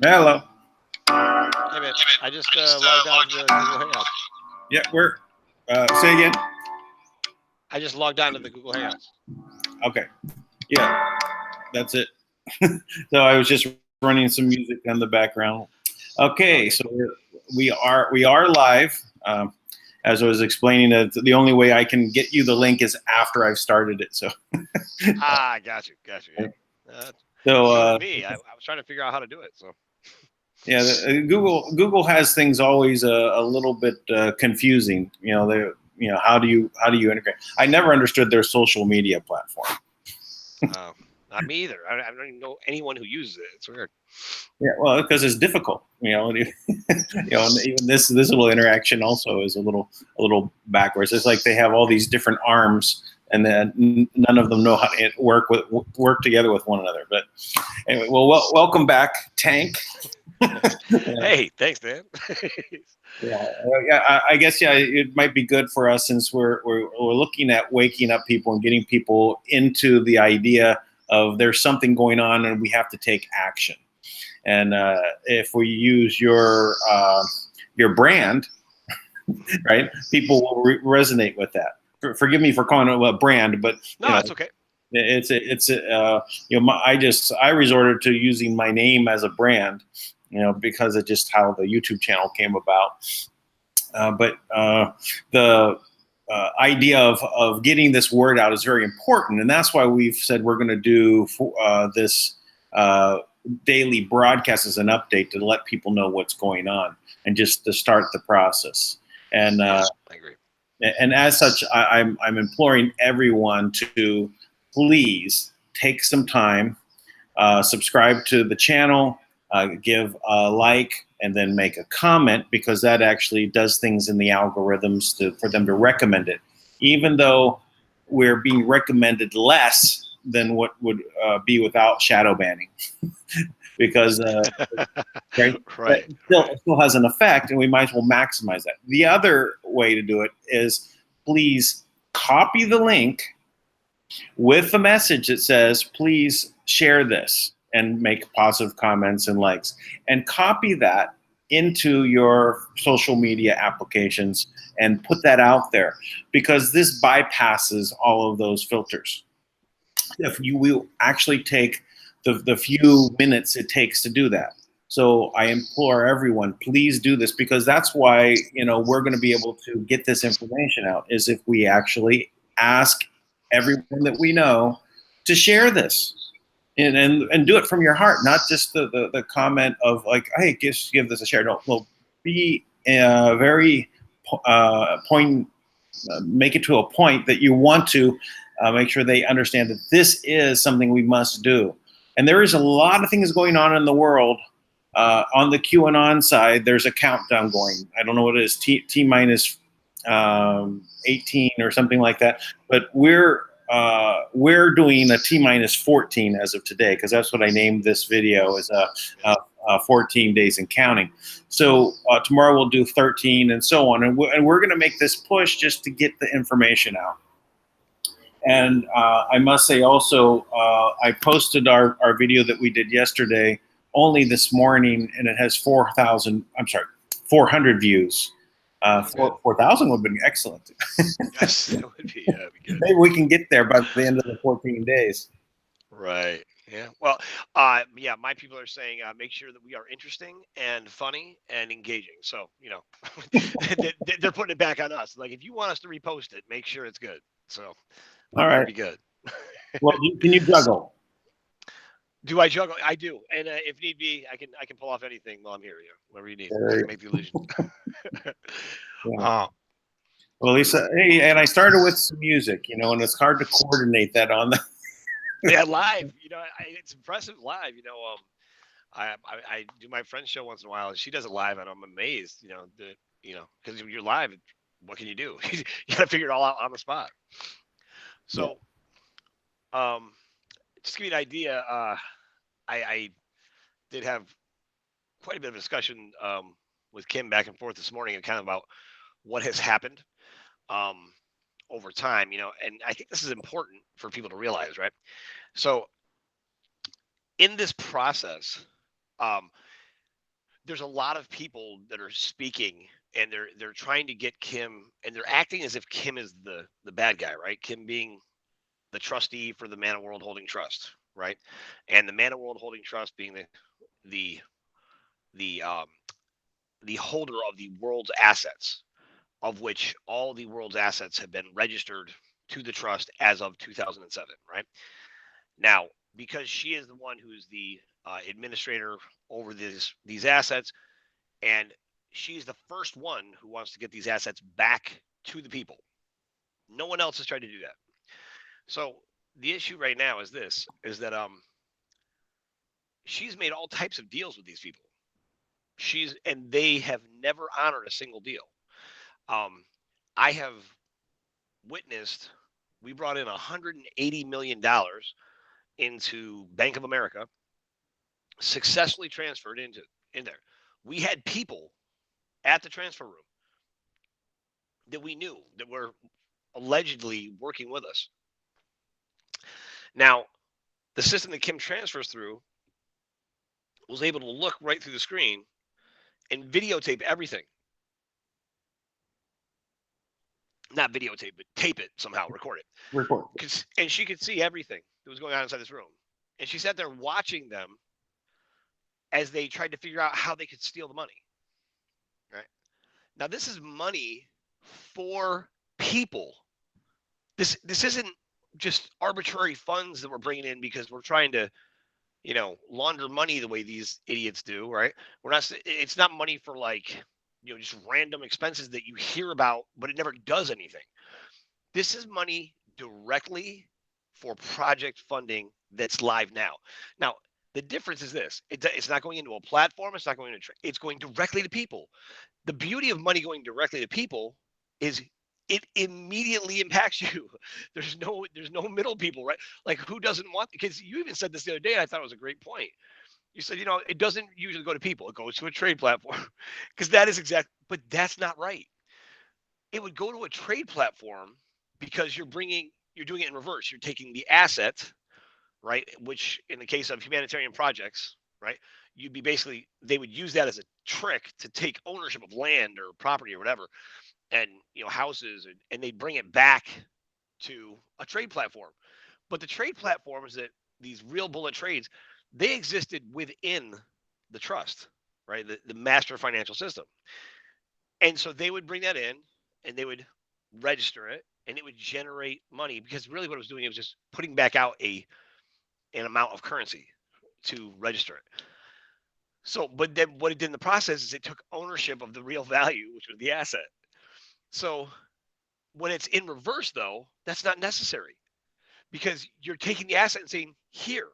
Hello. Hey man, I just logged on to the Google Hangouts. Yeah, we're. Say again. I just logged on to the Google Hangouts. Okay. Yeah, that's it. So I was just running some music in the background. Okay, so we are live. As I was explaining, the only way I can get you the link is after I've started it. So. Got you. Yeah. So me, I was trying to figure out how to do it. So. Yeah, Google has things always a little bit confusing. How do you integrate? I never understood their social media platform. Not me either. I don't even know anyone who uses it. It's weird. Yeah, well, because it's difficult. And even this little interaction also is a little backwards. It's like they have all these different arms, and then none of them know how to work together with one another. But anyway, well, welcome back, Tank. Hey, thanks, man. I guess it might be good for us since we're looking at waking up people and getting people into the idea of there's something going on and we have to take action. And if we use your brand, right, people will resonate with that. Forgive me for calling it a brand, but no, it's okay. I resorted to using my name as a brand, because of just how the YouTube channel came about. But the idea of getting this word out is very important, and that's why we've said we're going to do this daily broadcast as an update to let people know what's going on and just to start the process. And I agree. And as such, I'm imploring everyone to please take some time, subscribe to the channel, give a like, and then make a comment, because that actually does things in the algorithms for them to recommend it, even though we're being recommended less than what would be without shadow banning. Because right. It still has an effect, and we might as well maximize that. The other way to do it is please copy the link with the message that says, please share this, and make positive comments and likes, and copy that into your social media applications and put that out there, because this bypasses all of those filters. If you will actually take the few minutes it takes to do that. So I implore everyone, please do this, because that's why we're going to be able to get this information out, is if we actually ask everyone that we know to share this and do it from your heart, not just the comment of like, hey, give this a share. No, be very point. Make it to a point that you want to make sure they understand that this is something we must do. And there is a lot of things going on in the world. On the QAnon side, there's a countdown going. I don't know what it is, T minus 18 or something like that. But we're doing a T minus 14 as of today, because that's what I named this video, as 14 days and counting. So tomorrow we'll do 13 and so on. And we're going to make this push just to get the information out. And I must say also, I posted our video that we did yesterday only this morning, and it has 400 views. 4,000 would have been excellent. Yes, that would be good. Maybe we can get there by the end of the 14 days. Right. Yeah. Well, my people are saying make sure that we are interesting and funny and engaging. So, they're putting it back on us. Like, if you want us to repost it, make sure it's good. So, all right, be good. Well, can you juggle? Do I juggle? I do, and if need be, I can pull off anything while I'm here. Whatever you need, I can make the illusion. Yeah. Well, Lisa, hey, and I started with some music, and it's hard to coordinate that on the. Yeah, live. It's impressive live. I do my friend's show once in a while, and she does it live, and I'm amazed. Because you're live, what can you do? You got to figure it all out on the spot. So, just to give you an idea, I did have quite a bit of discussion with Kim back and forth this morning, and kind of about what has happened over time, and I think this is important for people to realize, right? So in this process, there's a lot of people that are speaking, and they're trying to get Kim, and they're acting as if Kim is the bad guy, right? Kim being the trustee for the Manna World Holding Trust, right? And the Manna World Holding Trust being the the um, the holder of the world's assets, of which all the world's assets have been registered to the trust as of 2007, right? Now, because she is the one who's the administrator over these assets, and she's the first one who wants to get these assets back to the people. No one else has tried to do that. So the issue right now is this: is that she's made all types of deals with these people. And they have never honored a single deal. Um, I have witnessed. We brought in $180 million into Bank of America, successfully transferred in there. We had people at the transfer room that we knew that were allegedly working with us. Now, the system that Kim transfers through was able to look right through the screen and videotape everything. Not videotape, but tape it somehow, record it. Record. And she could see everything that was going on inside this room. And she sat there watching them as they tried to figure out how they could steal the money. Right? Now, this is money for people. This isn't just arbitrary funds that we're bringing in because we're trying to, launder money the way these idiots do, right? We're not. It's not money for like, just random expenses that you hear about, but it never does anything. This is money directly for project funding that's live now. Now, the difference is this: it's not going into a platform. It's not going to. It's going directly to people. The beauty of money going directly to people is it immediately impacts you. There's no middle people, right? Like, who doesn't want? Because you even said this the other day, and I thought it was a great point. You said, it doesn't usually go to people; it goes to a trade platform, because that is exact. But that's not right. It would go to a trade platform because you're doing it in reverse. You're taking the asset, right? Which in the case of humanitarian projects, right, they would use that as a trick to take ownership of land or property or whatever, and houses, and they bring it back to a trade platform. But the trade platforms, that these real bullet trades, they existed within the trust, right? The master financial system. And so they would bring that in, and they would register it, and it would generate money, because really what it was doing, it was just putting back out an amount of currency to register it. So, but then what it did in the process is it took ownership of the real value, which was the asset. So when it's in reverse, though, that's not necessary, because you're taking the asset and saying, here.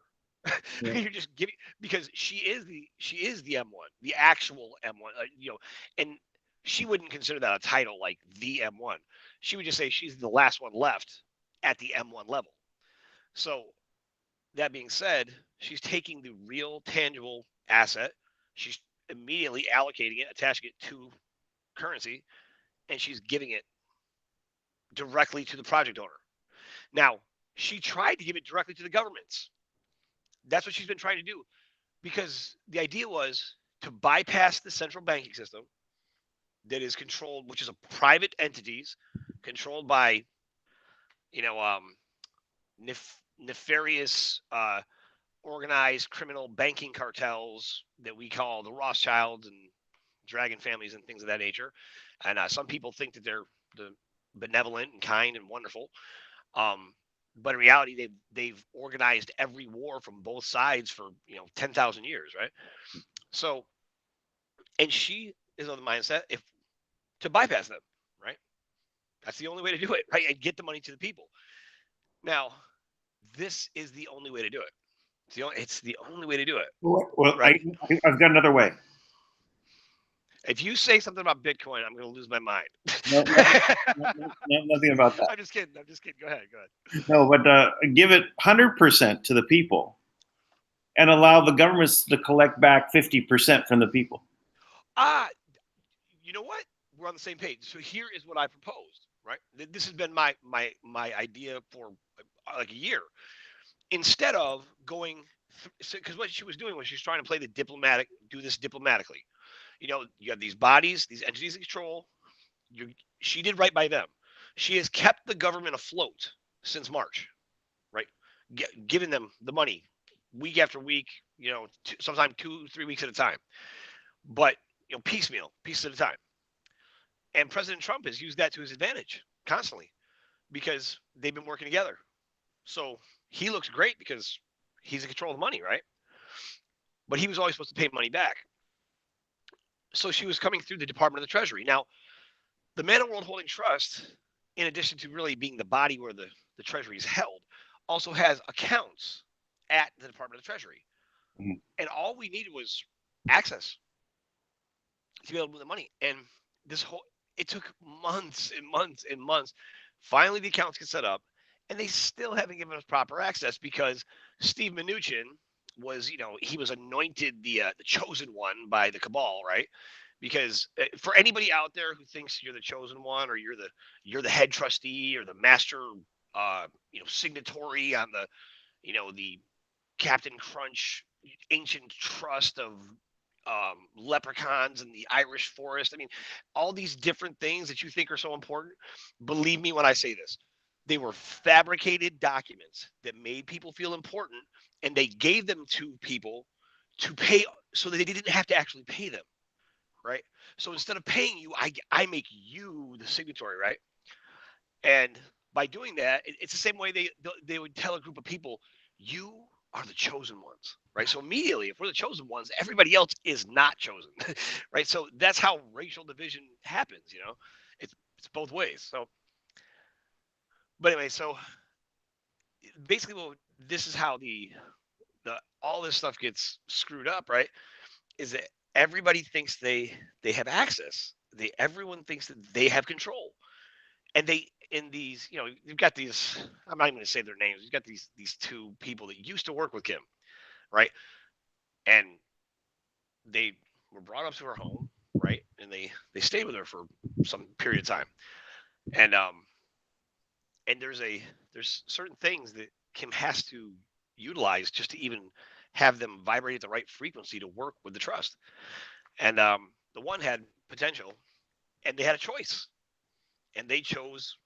Yeah. You're just giving, because she is the M1, the actual M1, and she wouldn't consider that a title like the M1. She would just say she's the last one left at the M1 level. So that being said, she's taking the real tangible asset, she's immediately allocating it, attaching it to currency, and she's giving it directly to the project owner. Now, she tried to give it directly to the governments. That's what she's been trying to do, because the idea was to bypass the central banking system that is controlled, which is a private entities controlled by, you know, um, nefarious, organized criminal banking cartels that we call the Rothschilds and dragon families and things of that nature. And some people think that they're the benevolent and kind and wonderful. But in reality, they've organized every war from both sides for 10,000 years, right? So, and she is of the mindset, if to bypass them, right? That's the only way to do it, right? And get the money to the people. Now, this is the only way to do it. It's the only way to do it. Well, right? I've got another way. If you say something about Bitcoin, I'm going to lose my mind. No, nothing about that. I'm just kidding. Go ahead. No, but give it 100% to the people, and allow the governments to collect back 50% from the people. You know what? We're on the same page. So here is what I proposed. Right. This has been my idea for like a year. Instead of going, because what she was doing was she's trying to do this diplomatically. You have these bodies, these entities in control. She did right by them. She has kept the government afloat since March, right? Giving them the money week after week, sometimes 2-3 weeks at a time, but piecemeal, pieces at a time. And President Trump has used that to his advantage constantly because they've been working together. So he looks great because he's in control of the money, right? But he was always supposed to pay money back. So she was coming through the Department of the Treasury. Now, the Manna World Holding Trust, in addition to really being the body where the Treasury is held, also has accounts at the Department of the Treasury. Mm-hmm. And all we needed was access to be able to move the money. And it took months and months and months. Finally, the accounts get set up, and they still haven't given us proper access because Steve Mnuchin was, he was anointed the chosen one by the cabal, right? Because for anybody out there who thinks you're the chosen one, or you're the head trustee or the master, signatory on the Captain Crunch ancient trust of leprechauns in the Irish forest. I mean, all these different things that you think are so important. Believe me when I say this. They were fabricated documents that made people feel important, and they gave them to people to pay so that they didn't have to actually pay them, right? So instead of paying you, I make you the signatory, right? And by doing that, it's the same way they would tell a group of people, you are the chosen ones, right? So immediately, if we're the chosen ones, everybody else is not chosen, right? So that's how racial division happens, it's both ways. So, but anyway, so basically, this is how the all this stuff gets screwed up, right? Is that everybody thinks they have access. Everyone thinks that they have control, and in these, you've got these. I'm not even going to say their names. You've got these two people that used to work with Kim, right? And they were brought up to her home, right? And they stayed with her for some period of time, and there's certain things that Kim has to utilize just to even have them vibrate at the right frequency to work with the trust. And the one had potential, and they had a choice, and they chose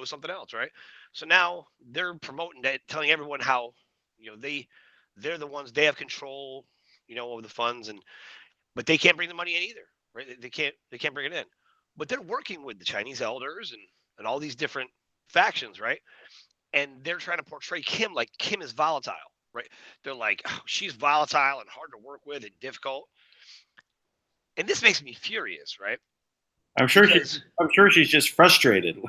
something else, right? So now they're promoting that, telling everyone how they're the ones, they have control, over the funds, but they can't bring the money in either, right? They can't bring it in, but they're working with the Chinese elders and all these different factions, right? And they're trying to portray Kim like Kim is volatile, right? They're like, oh, she's volatile and hard to work with and difficult. And this makes me furious, right? I'm sure she's just frustrated.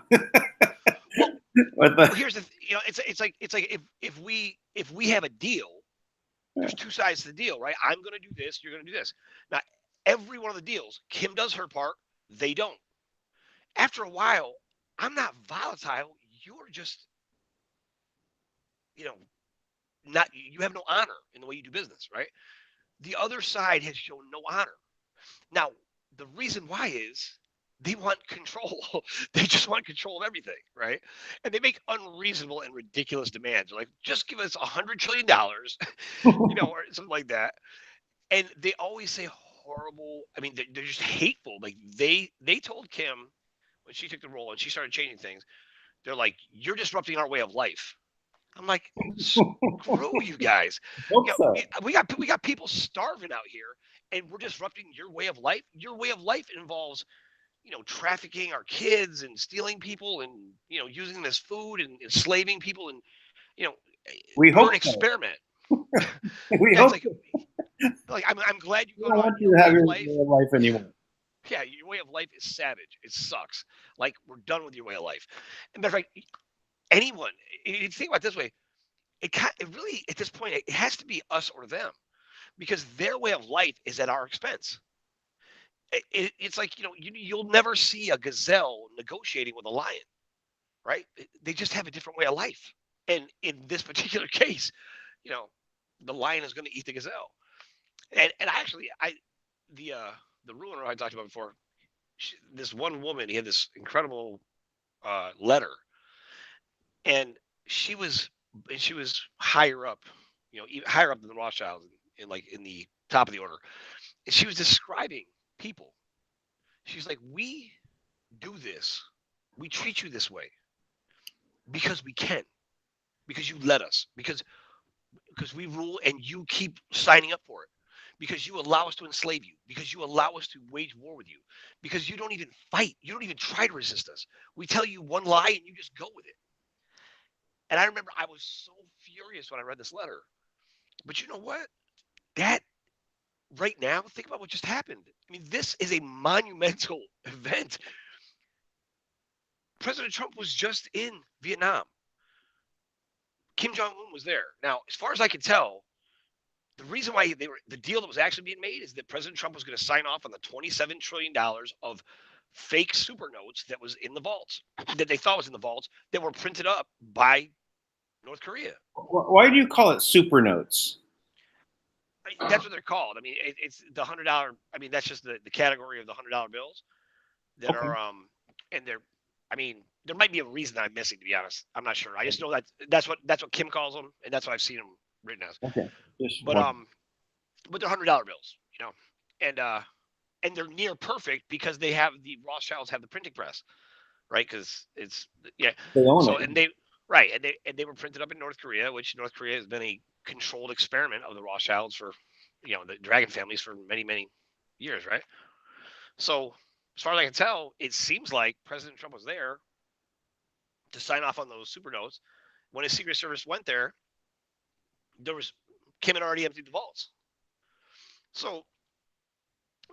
Well, here's the it's like if we have a deal, there's two sides to the deal, right? I'm going to do this, you're going to do this. Now, every one of the deals, Kim does her part, they don't. After a while, I'm not volatile. You're just, not, you have no honor in the way you do business, right? The other side has shown no honor. Now, the reason why is they want control. They just want control of everything, right? And they make unreasonable and ridiculous demands. They're like, just give us $100 trillion, or something like that. And they always say horrible. I mean, they're just hateful. Like they told Kim when she took the role and she started changing things. They're like, you're disrupting our way of life. I'm like, screw you guys. We got people starving out here, and we're disrupting your way of life. Your way of life involves, trafficking our kids and stealing people and using them as food and enslaving people and we hope an experiment. We hope. Like I'm glad you don't want you to have your way of life anymore. Yeah, your way of life is savage. It sucks. Like we're done with your way of life. And matter of fact, anyone, if you think about it this way, it really at this point it has to be us or them, because their way of life is at our expense. It's like you'll never see a gazelle negotiating with a lion, right? They just have a different way of life. And in this particular case, the lion is going to eat the gazelle. And the ruler I talked about before, this one woman, he had this incredible letter, and she was higher up, higher up than the Rothschilds, in the top of the order. And she was describing people. She's like, we do this. We treat you this way because we can, because you let us, because we rule and you keep signing up for it, because you allow us to enslave you, because you allow us to wage war with you, because you don't even fight, you don't even try to resist us. We tell you one lie and you just go with it. And I remember I was so furious when I read this letter. But you know what? That right now, think about what just happened. I mean, this is a monumental event. President Trump was just in Vietnam. Kim Jong Un was there. Now, as far as I can tell, the reason why the deal that was actually being made is that President Trump was going to sign off on the $27 trillion of fake super notes that was in the vaults, that they thought was in the vaults, that were printed up by North Korea. Why do you call it super notes? That's what they're called. I mean, it's the $100. I mean, that's just the category of the $100 bills that Okay. are and they're. I mean, there might be a reason I'm missing. To be honest, I'm not sure. I just know that that's what Kim calls them, and that's what I've seen them written as. Okay. Just But one. but they're $100 bills, you know, and they're near perfect because they have the Rothschilds have the printing press, right? Because it's yeah. They own So it. and they right and they were printed up in North Korea, which North Korea has been a controlled experiment of the Rothschilds for, the Dragon families for many years, right? So as far as I can tell, it seems like President Trump was there to sign off on those super notes. When his Secret Service went there, there was Kim had already emptied the vaults. So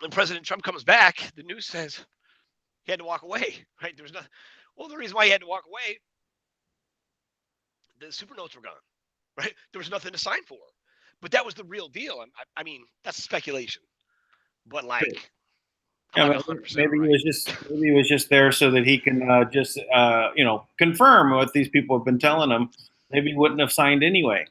when President Trump comes back, the news says he had to walk away. Right? There's not. Well, the reason why he had to walk away, the super notes were gone. Right? There was nothing to sign for. But that was the real deal. I mean, that's speculation. But like, I'm Yeah, like 100% maybe right. he was just there so that he can just confirm what these people have been telling him. Maybe he wouldn't have signed anyway.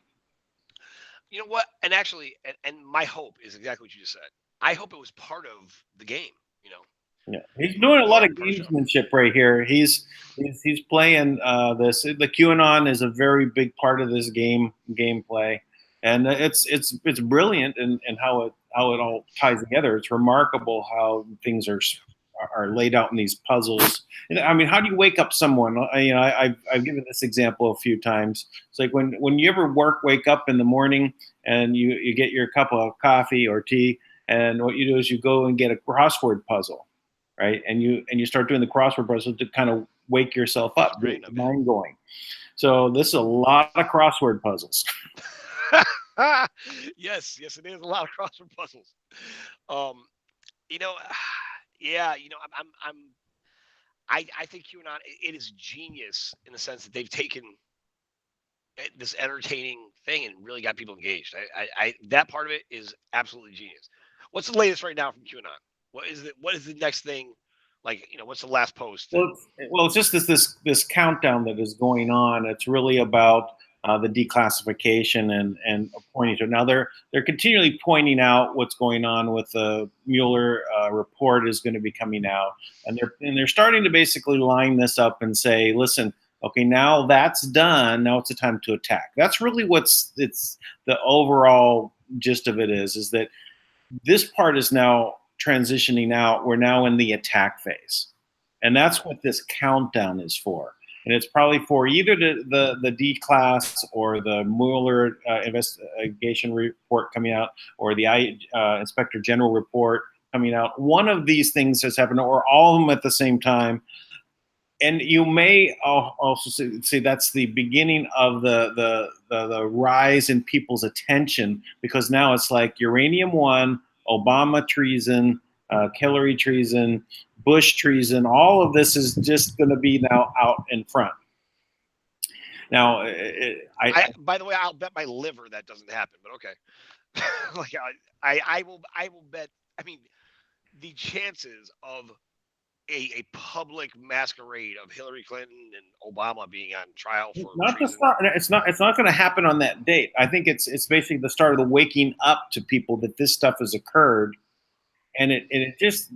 You know what? And actually, and my hope is exactly what you just said. I hope it was part of the game. Yeah, he's doing a lot of Part of the show. gamesmanship right here. He's playing this. The QAnon is a very big part of this gameplay, and it's brilliant in how it all ties together. It's remarkable how things are laid out in these puzzles. And, I mean, how do you wake up someone? I've given this example a few times. It's like when you ever wake up in the morning and you get your cup of coffee or tea, and what you do is you go and get a crossword puzzle, right? And you start doing the crossword puzzle to kind of wake yourself up, get Great, your mind going. So this is a lot of crossword puzzles. yes, it is a lot of crossword puzzles. Um, you know, yeah, I think QAnon it is genius in the sense that they've taken this entertaining thing and really got people engaged. I that part of it is absolutely genius. What's the latest right now from QAnon? What is the next thing? Like, what's the last post? It's just this countdown that is going on. It's really about the declassification and pointing to it. Now they're continually pointing out what's going on with the Mueller report is going to be coming out, and they're starting to basically line this up and say, listen, okay, now that's done. Now it's a time to attack. That's really it's the overall gist of it is that this part is now transitioning out. We're now in the attack phase. And that's what this countdown is for. And it's probably for either the D class or the Mueller investigation report coming out or the Inspector General report coming out. One of these things has happened, or all of them at the same time. And you may also see that's the beginning of the rise in people's attention, because now it's like Uranium One, Obama treason, Hillary treason, Bush treason. All of this is just going to be now out in front. Now, By the way, I'll bet my liver that doesn't happen, but okay. Like I will bet. I mean, the chances of a public masquerade of Hillary Clinton and Obama being on trial for treason. It's not going to happen on that date. I think it's basically the start of the waking up to people that this stuff has occurred, and it's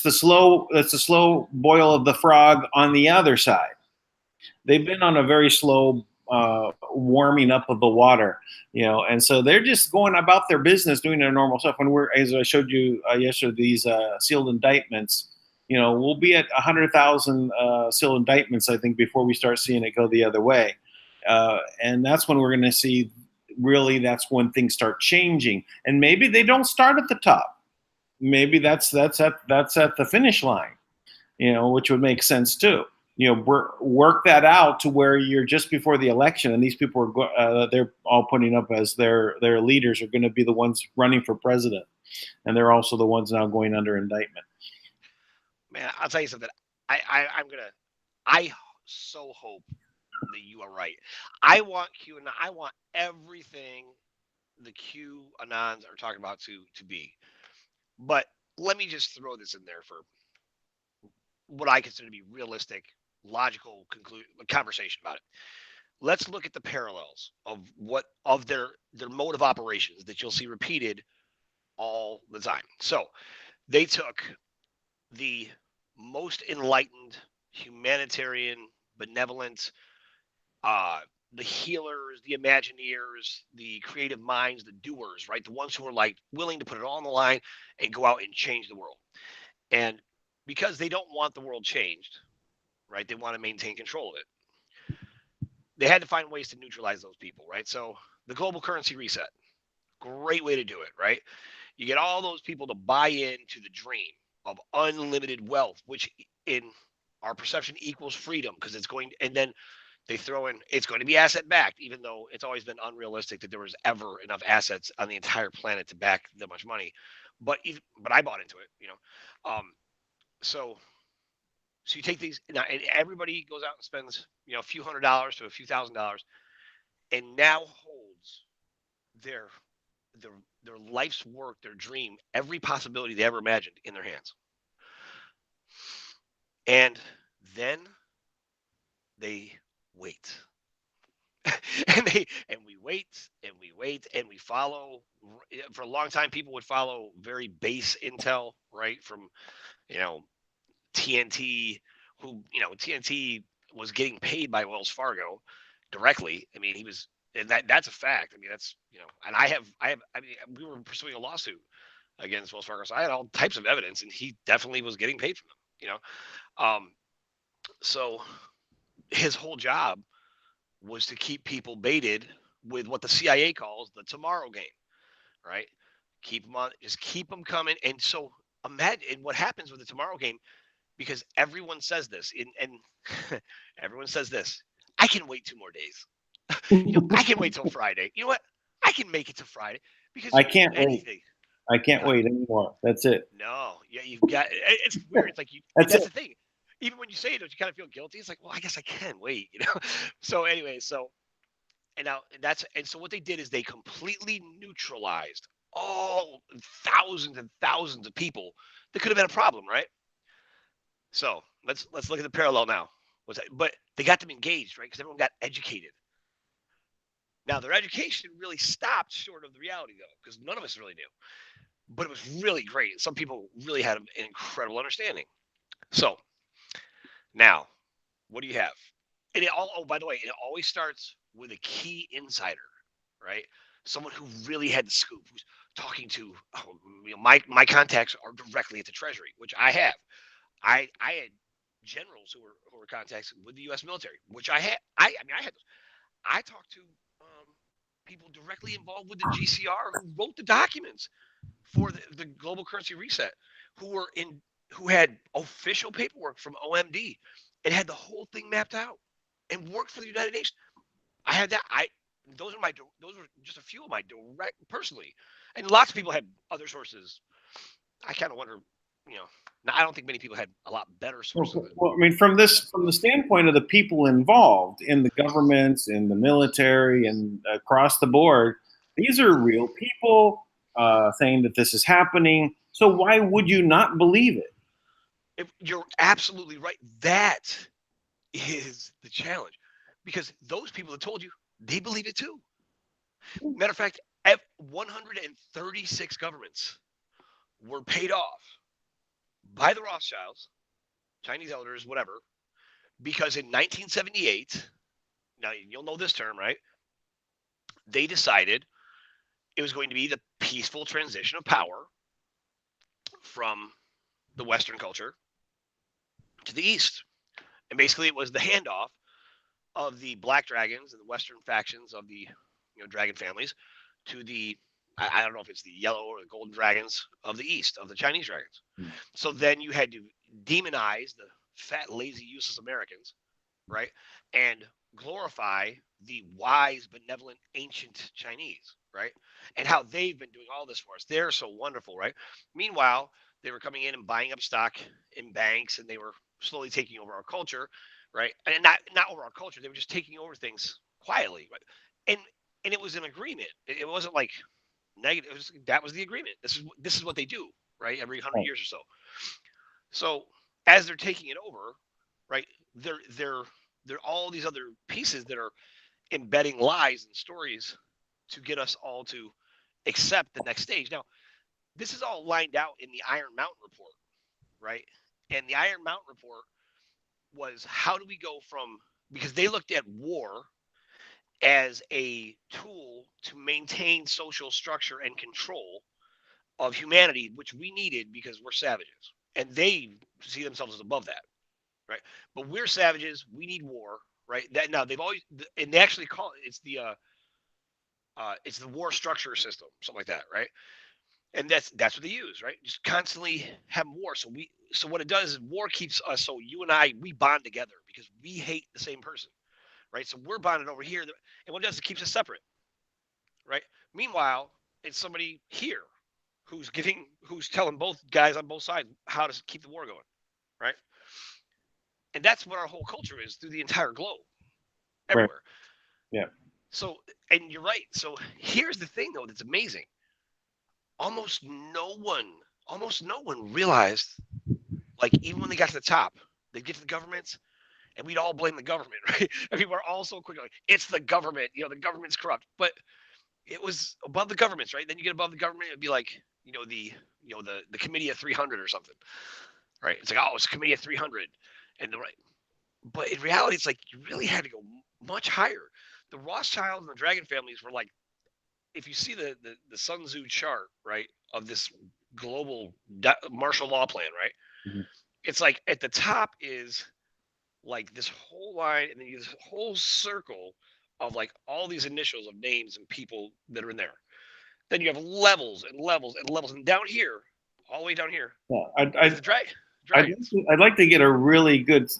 the slow boil of the frog on the other side. They've been on a very slow warming up of the water, and so they're just going about their business, doing their normal stuff. When we're, as I showed you yesterday, these sealed indictments, we'll be at 100,000 sealed indictments, I think, before we start seeing it go the other way, and that's when we're going to see. Really, that's when things start changing, and maybe they don't start at the top. Maybe that's at the finish line, which would make sense too. Work that out to where you're just before the election, and these people are they're all putting up as their leaders are going to be the ones running for president, and they're also the ones now going under indictment. Man, I'll tell you something. I so hope that you are right. I want QAnon. I want everything the QAnons are talking about to be. But let me just throw this in there for what I consider to be realistic, logical conversation about it. Let's look at the parallels of their mode of operations that you'll see repeated all the time. So they took the most enlightened, humanitarian, benevolent, the healers, the imagineers, the creative minds, the doers, right? The ones who are like willing to put it all on the line and go out and change the world. And because they don't want the world changed, right? They want to maintain control of it. They had to find ways to neutralize those people, right? So the global currency reset, great way to do it, right? You get all those people to buy into the dream of unlimited wealth, which in our perception equals freedom because it's going, and then they throw in it's going to be asset backed, even though it's always been unrealistic that there was ever enough assets on the entire planet to back that much money. But I bought into it, So you take these now, and everybody goes out and spends a few $100s to a few $1,000s, and now holds their their life's work, their dream, every possibility they ever imagined in their hands. And then they wait. and we wait and we wait and we follow. For a long time, people would follow very base intel, right, from TNT, who TNT was getting paid by Wells Fargo directly. I mean, he was, and that's a fact. I mean, that's and I mean, we were pursuing a lawsuit against Wells Fargo, so I had all types of evidence, and he definitely was getting paid from them. So his whole job was to keep people baited with what the CIA calls the tomorrow game, right? Keep them on, just keep them coming. And so imagine what happens with the tomorrow game, because everyone says this, and everyone says this: I can wait 2 more days. I can wait till Friday. You know what? I can make it to Friday because I can't anything. wait. I can't wait anymore. That's it. No, yeah, you've got. It's weird. It's like that's the thing. Even when you say it, don't you kind of feel guilty? It's like, well, I guess I can wait, So anyway, and so what they did is they completely neutralized all thousands and thousands of people that could have been a problem, right? So let's look at the parallel now. But they got them engaged, right? Because everyone got educated. Now their education really stopped short of the reality, though, because none of us really knew. But it was really great. Some people really had an incredible understanding. So now, what do you have? And by the way, it always starts with a key insider, right? Someone who really had the scoop, who's talking to my contacts are directly at the Treasury, which I have. I had generals who were contacts with the U.S. military, which I had. I mean, I had those. I talked to people directly involved with the GCR who wrote the documents for the global currency reset, who had official paperwork from OMD and had the whole thing mapped out and worked for the United Nations. I had that. Those were just a few of my direct personally, and lots of people had other sources. I kind of wonder, now I don't think many people had a lot better sources. Well, I mean, from the standpoint of the people involved in the governments, in the military, and across the board, these are real people saying that this is happening. So why would you not believe it? You're absolutely right. That is the challenge, because those people that told you, they believe it too. Matter of fact, 136 governments were paid off by the Rothschilds, Chinese elders, whatever, because in 1978, now you'll know this term, right? They decided it was going to be the peaceful transition of power from the Western culture to the East. And basically, it was the handoff of the Black Dragons and the Western factions of the dragon families to the I don't know if it's the yellow or the golden dragons of the East, of the Chinese dragons. So then you had to demonize the fat, lazy, useless Americans, right? And glorify the wise, benevolent, ancient Chinese, right? And how they've been doing all this for us. They're so wonderful, right? Meanwhile, they were coming in and buying up stock in banks, and they were slowly taking over our culture, right? And not over our culture. They were just taking over things quietly, right? And it was an agreement. It wasn't like negative. That was the agreement. This is what they do, right? Every 100 years or so. So as they're taking it over, right? They're all these other pieces that are embedding lies and stories to get us all to accept the next stage. Now, this is all lined out in the Iron Mountain report, right? And the Iron Mountain report was how do we go from, because they looked at war as a tool to maintain social structure and control of humanity, which we needed because we're savages. And they see themselves as above that, right? But we're savages. We need war, right? That now they've always, and they actually call it, it's the war structure system, something like that, right? And that's what they use, right? Just constantly have war. So what it does is war keeps us, so you and I, we bond together because we hate the same person, right? So we're bonded over here, and what it does, it keeps us separate, right? Meanwhile, it's somebody here who's telling both guys on both sides how to keep the war going, right? And that's what our whole culture is through the entire globe, everywhere. Right. Yeah. So, and you're right. So here's the thing, though, that's amazing. Almost no one realized, like, even when they got to the top, they get to the governments, and we'd all blame the government, right? I mean, we're all so quick, like, it's the government, the government's corrupt. But it was above the governments, right? Then you get above the government, it'd be like, the committee of 300 or something, right? It's like, oh, it's committee of 300, and right. But in reality, it's like you really had to go much higher. The Rothschilds and the Dragon families were like, if you see the Sun Tzu chart, right, of this global martial law plan, right? Mm-hmm. It's like at the top is like this whole line, and then you get this whole circle of like all these initials of names and people that are in there. Then you have levels and levels and levels, and down here, all the way down here, is the dragons. I'd like to get a really good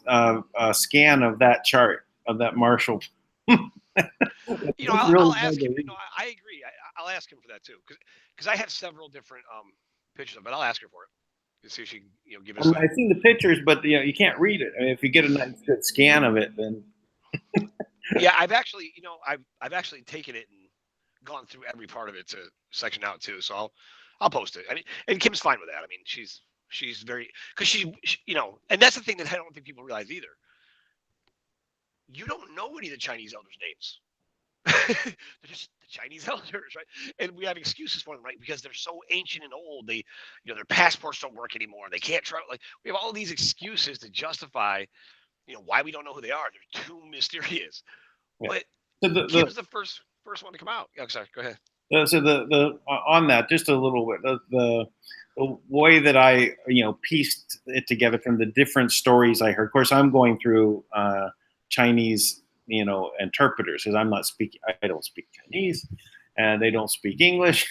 scan of that chart of that Marshall. I'll ask him. I agree. I'll ask him for that too, because I have several different pictures of it. I'll ask her for it to see if she can give us. I've seen the pictures, but you can't read it. I mean, if you get a nice good scan of it, then. Yeah, I've actually taken it and gone through every part of it to section out too. So I'll post it. I mean, and Kim's fine with that. I mean, she's very, because she and that's the thing that I don't think people realize either. You don't know any of the Chinese elders' names. They're just the Chinese elders, right? And we have excuses for them, right? Because they're so ancient and old. They, their passports don't work anymore. They can't travel. Like, we have all these excuses to justify, why we don't know who they are. They're too mysterious. Yeah. But Kim's the first one to come out. Oh, sorry, go ahead. So the on that, just a little bit, the way that I pieced it together from the different stories I heard. Of course, I'm going through Chinese interpreters, because I don't speak Chinese, and they don't speak English,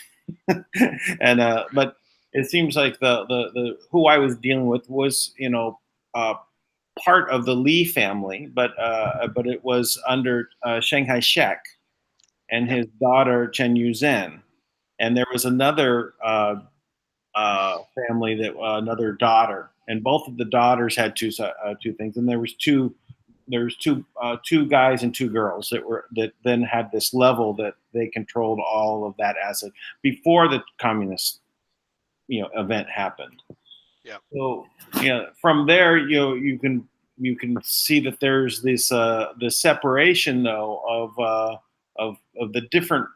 and but it seems like the who I was dealing with was part of the Li family, but it was under Shanghai Shek and his daughter Chen Yuzhen, and there was another family that another daughter, and both of the daughters had two things, and there was two guys and two girls that then had this level that they controlled all of that asset before the communist event happened. Yeah. So from there you can see that there's this separation though of the different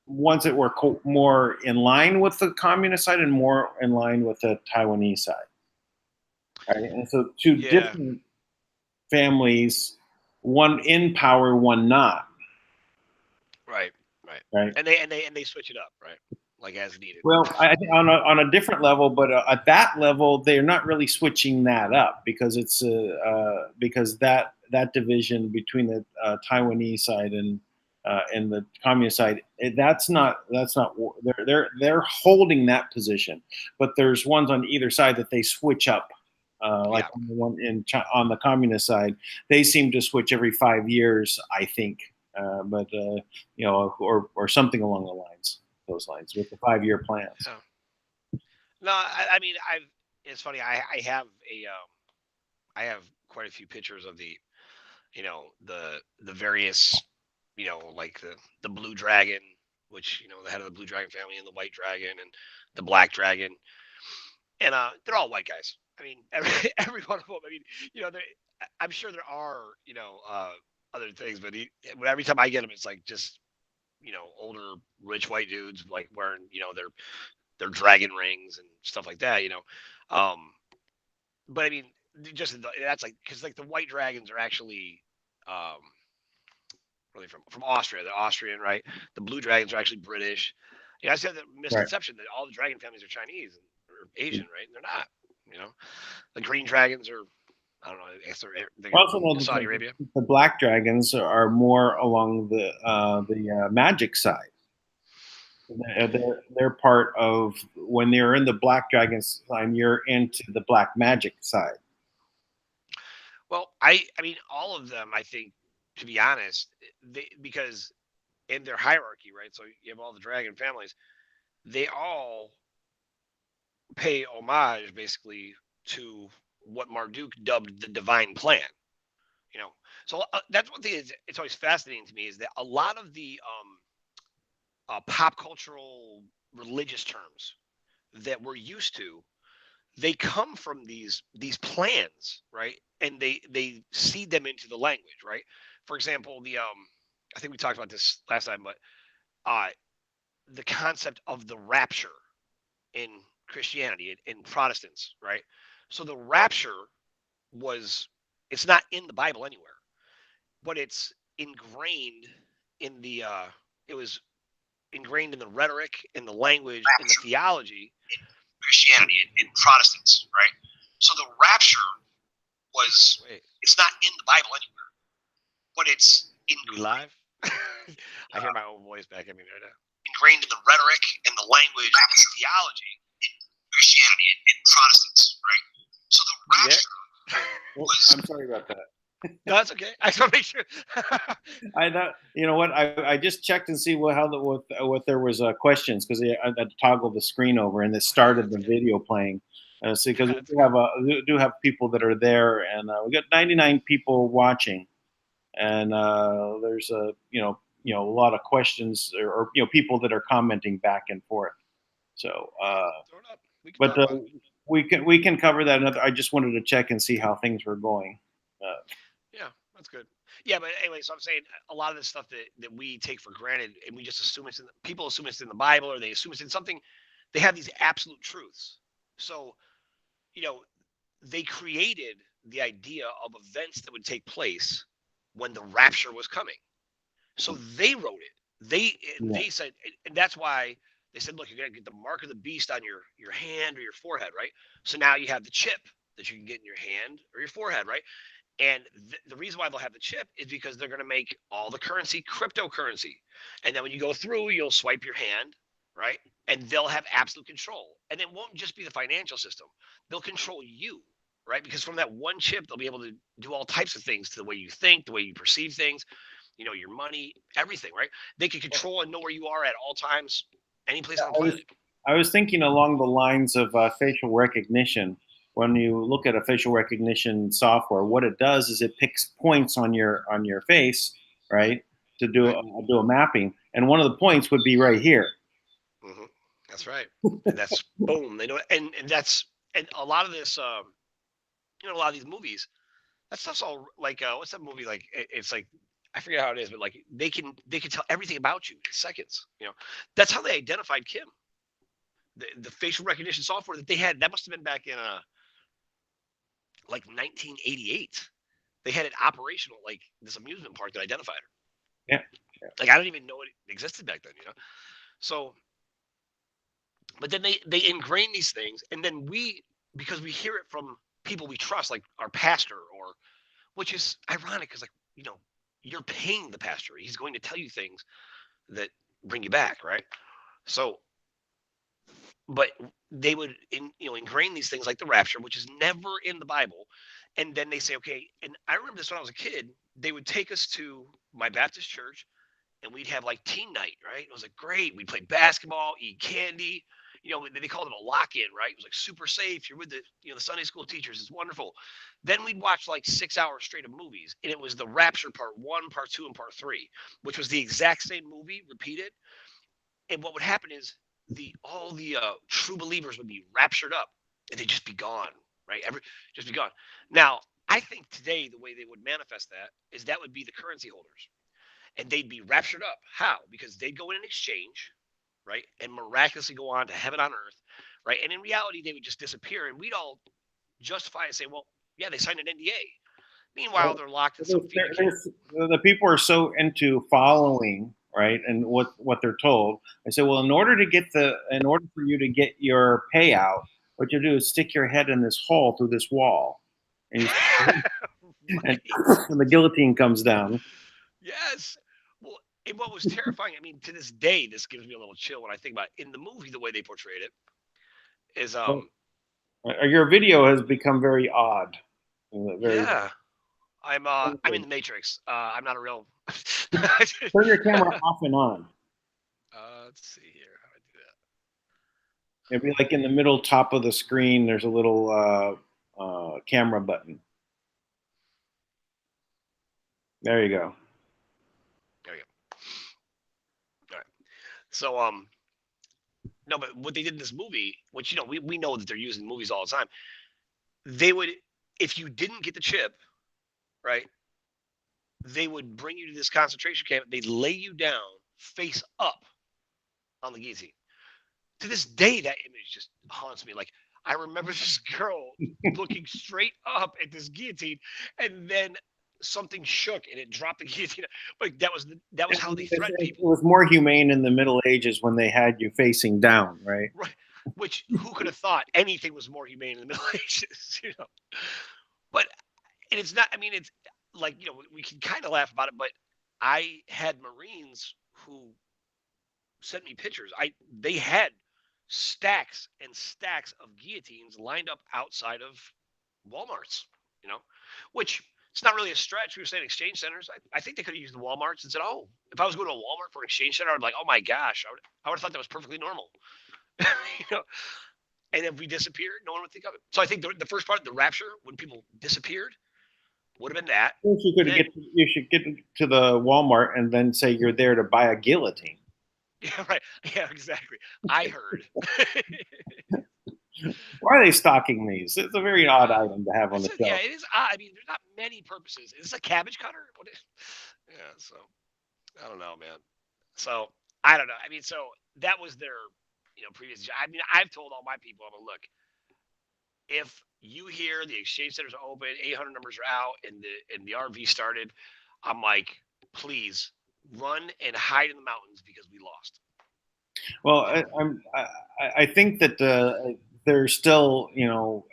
ones that were more in line with the communist side and more in line with the Taiwanese side. Right? And so two different families one in power, one not. Right. Right. And they switch it up, right? Like as needed. Well, I think on a different level, but at that level, they're not really switching that up because it's because that division between the Taiwanese side and the communist side, that's not they're holding that position, but there's ones on either side that they switch up. Like Yeah. on the one on the communist side, they seem to switch every 5 years, I think, but or something along the lines those lines with the 5 year plans. Yeah. No, I mean, it's funny. I have quite a few pictures of the various, like the blue dragon, which, the head of the blue dragon family, and the white dragon and the black dragon. And they're all white guys. I mean, every one of them. I mean, I'm sure there are, other things, but every time I get them, it's like just, older rich white dudes like wearing, their dragon rings and stuff like that. Um, but I mean, just that's like because like the white dragons are actually really from Austria. They're Austrian, right? The blue dragons are actually British. I see the Right. misconception that all the dragon families are Chinese or Asian, right? And they're not. The green dragons are, I don't know. I guess they're I also know Saudi that Arabia. the black dragons are more along the magic side. They're part of when they're in the black dragon sign, you're into the black magic side. Well, I mean, all of them. I think, to be honest, because in their hierarchy, right? So you have all the dragon families. They all pay homage, basically, to what Marduk dubbed the divine plan. You know, so that's one thing. It's always fascinating to me is that a lot of the pop cultural religious terms that we're used to, they come from these plans, right? And they seed them into the language, right? For example, I think we talked about this last time, but uh the concept of the rapture in Christianity in Protestants, right? So the rapture was it's not in the Bible anywhere, but it's ingrained in the it was ingrained in the rhetoric, in the language, in the theology in Christianity in Protestants, right? So the rapture was it's not in the Bible anywhere, but it's in live. I hear my own voice back at me right now. Ingrained in the rhetoric and the language and the theology in Christianity in Protestants, right? So the rapture was. I'm sorry about that. No, that's okay. I just want to make sure. I thought, you know what? I just checked and see what there was questions because I had to toggle the screen over and it started the video playing. See, because we do have people that are there, and we got 99 people watching, and there's a lot of questions or people that are commenting back and forth. So, Throw it up. We can but talk about it. we can cover that another. I just wanted to check and see how things were going. Yeah, that's good. Yeah, but anyway, so I'm saying a lot of this stuff that we take for granted and we just assume people assume it's in the Bible or they assume it's in something. They have these absolute truths. So, you know, they created the idea of events that would take place when the rapture was coming. So they wrote it. They said, and that's why they said, look, you're gonna get the mark of the beast on your hand or your forehead, right? So now you have the chip that you can get in your hand or your forehead, right? And the reason why they'll have the chip is because they're going to make all the currency cryptocurrency. And then when you go through, you'll swipe your hand, right? And they'll have absolute control. And it won't just be the financial system, they'll control you, right? Because from that one chip, they'll be able to do all types of things to the way you think, the way you perceive things, your money, everything, right? They can control and know where you are at all times, any place on the planet. I was thinking along the lines of facial recognition. When you look at a facial recognition software, what it does is it picks points on your face, right, to do a mapping, and one of the points would be right here. Mm-hmm. That's right, and that's boom. They know, and that's and a lot of this, a lot of these movies, that stuff's all like, what's that movie like? It's like I forget how it is, but like they can tell everything about you in seconds. That's how they identified Kim. The facial recognition software that they had, that must have been back in like 1988. they had it operational, like this amusement park that identified her. Yeah. Like I don't even know it existed back then, you know. So, but then they ingrain these things, and then because we hear it from people we trust, like our pastor, or which is ironic because, like, you know, you're paying the pastor. He's going to tell you things that bring you back, right? So, but they would ingrain these things like the rapture, which is never in the Bible. And then they say, okay, and I remember this when I was a kid. They would take us to my Baptist church, and we'd have like teen night, right? It was like great. We'd play basketball, eat candy. They called it a lock-in, right? It was like super safe. You're with the Sunday school teachers. It's wonderful. Then we'd watch like 6 hours straight of movies, and it was the Rapture Part 1, Part 2, and Part 3, which was the exact same movie repeated. And what would happen is all the true believers would be raptured up, and they'd just be gone, right? Just be gone. Now, I think today the way they would manifest that would be the currency holders, and they'd be raptured up. How? Because they'd go in and exchange, right, and miraculously go on to heaven on earth, right? And in reality, they would just disappear, and we'd all justify and say, well, yeah, they signed an NDA. Meanwhile, they're locked in some FEMA camp. The people are so into following, right, and what they're told. I say, well, in order for you to get your payout, what you do is stick your head in this hole through this wall, and, Right. and the guillotine comes down. Yes. Well, and what was terrifying, I mean, to this day, this gives me a little chill when I think about it. In the movie, the way they portrayed it is, Your video has become very odd. Very. yeah, I'm in the Matrix. I'm not a real. Turn your camera off and on. Let's see here. How do I do that? Maybe like in the middle top of the screen, there's a little camera button. There you go. There we go. All right. So, no, but what they did in this movie, which we know that they're using movies all the time. They would, if you didn't get the chip, right? They would bring you to this concentration camp. They'd lay you down face up on the guillotine. To this day, that image just haunts me. Like, I remember this girl looking straight up at this guillotine, and then something shook and it dropped the guillotine. Like that was how they threatened people. It was more humane in the Middle Ages when they had you facing down, right? Right. Which who could have thought anything was more humane in the Middle Ages, But and it's not. I mean, it's like we can kind of laugh about it, but I had Marines who sent me pictures. They had stacks and stacks of guillotines lined up outside of Walmarts, which it's not really a stretch. We were saying exchange centers. I think they could have used the Walmarts and said, oh, if I was going to a Walmart for an exchange center, I'd be like, oh my gosh, I would have thought that was perfectly normal. And if we disappeared, no one would think of it. So I think the first part, the rapture, when people disappeared, would have been that. You should get to the Walmart and then say you're there to buy a guillotine. Yeah, right. Yeah, exactly. I heard. Why are they stocking these? It's a very odd item to have on the shelf. Yeah, it is odd. I mean, there's not many purposes. Is this a cabbage cutter? Yeah, so I don't know, man. So I don't know. I mean, so that was their, previous. I mean, I've told all my people, I'm like, look, if you hear the exchange centers are open, 800 numbers are out, and the RV started, I'm like, please run and hide in the mountains because we lost. Well, I think that there's still,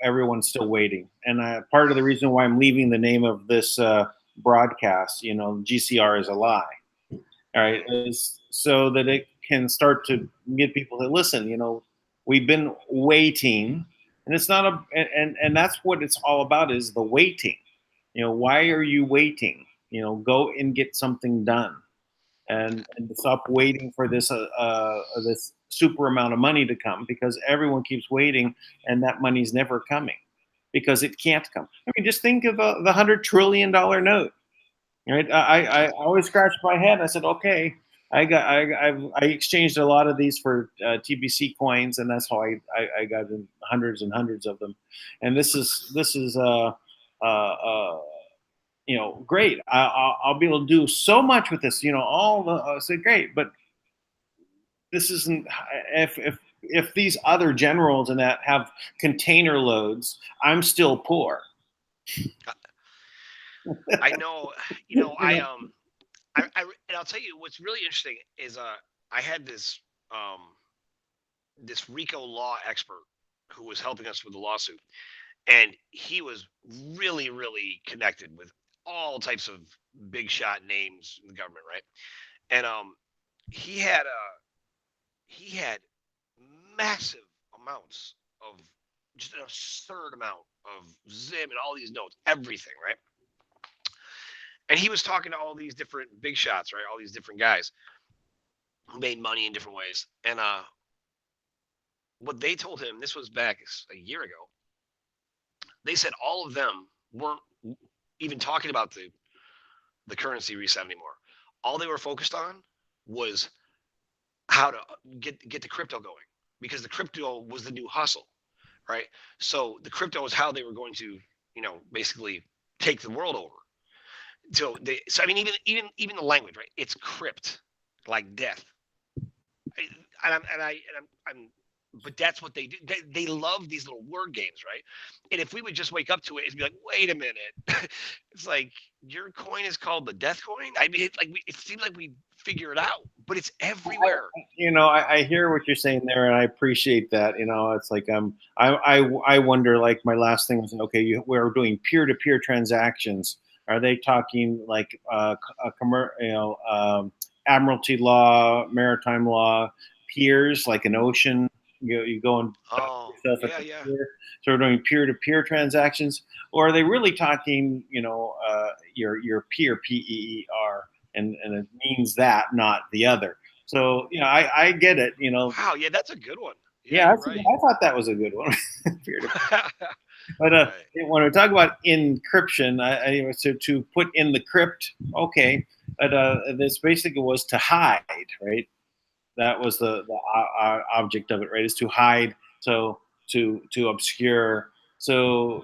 everyone's still waiting, and part of the reason why I'm leaving the name of this broadcast, GCR is a lie. All right, is so that it can start to get people to listen. We've been waiting, and it's not and that's what it's all about, is the waiting. Why are you waiting? Go and get something done, and stop waiting for this super amount of money to come, because everyone keeps waiting, and that money's never coming because it can't come. I mean, just think of the $100 trillion note. Right? I always scratched my head. I said, okay, I exchanged a lot of these for TBC coins, and that's how I got hundreds and hundreds of them. And this is great. I'll be able to do so much with this. I said, great, but this isn't. If these other generals and that have container loads, I'm still poor. I know. And I'll tell you what's really interesting is I had um this RICO law expert who was helping us with the lawsuit, and he was really connected with all types of big shot names in the government, right? And he had he had massive amounts of just an absurd amount of Zim and all these notes, everything, right? And he was talking to all these different big shots, right? All these different guys who made money in different ways. And what they told him, this was back a year ago, they said all of them weren't even talking about the currency reset anymore. All they were focused on was how to get the crypto going, because the crypto was the new hustle, right? So the crypto is how they were going to, basically take the world over. So I mean, even the language, right? It's crypt, like death. I'm but that's what they do. They love these little word games, right? And if we would just wake up to it and be like, wait a minute, it's like your coin is called the death coin. I mean, it seems like we figure it out, but it's everywhere. I hear what you're saying there, and I appreciate that. It's like I wonder. Like my last thing was, okay, we're doing peer-to-peer transactions. Are they talking like admiralty law, maritime law, peers, like an ocean? You go and dock Oh, yourself at yeah, the yeah. pier. So we're doing peer-to-peer transactions, or are they really talking, your peer, PEER, and it means that, not the other. So I get it. Wow, yeah, that's a good one. Yeah, Yeah, you're right. I thought that was a good one. But Right. when we talk about encryption, to put in the crypt, okay, but this basically was to hide, right? That was the object of it, right? Is to hide, so to obscure, so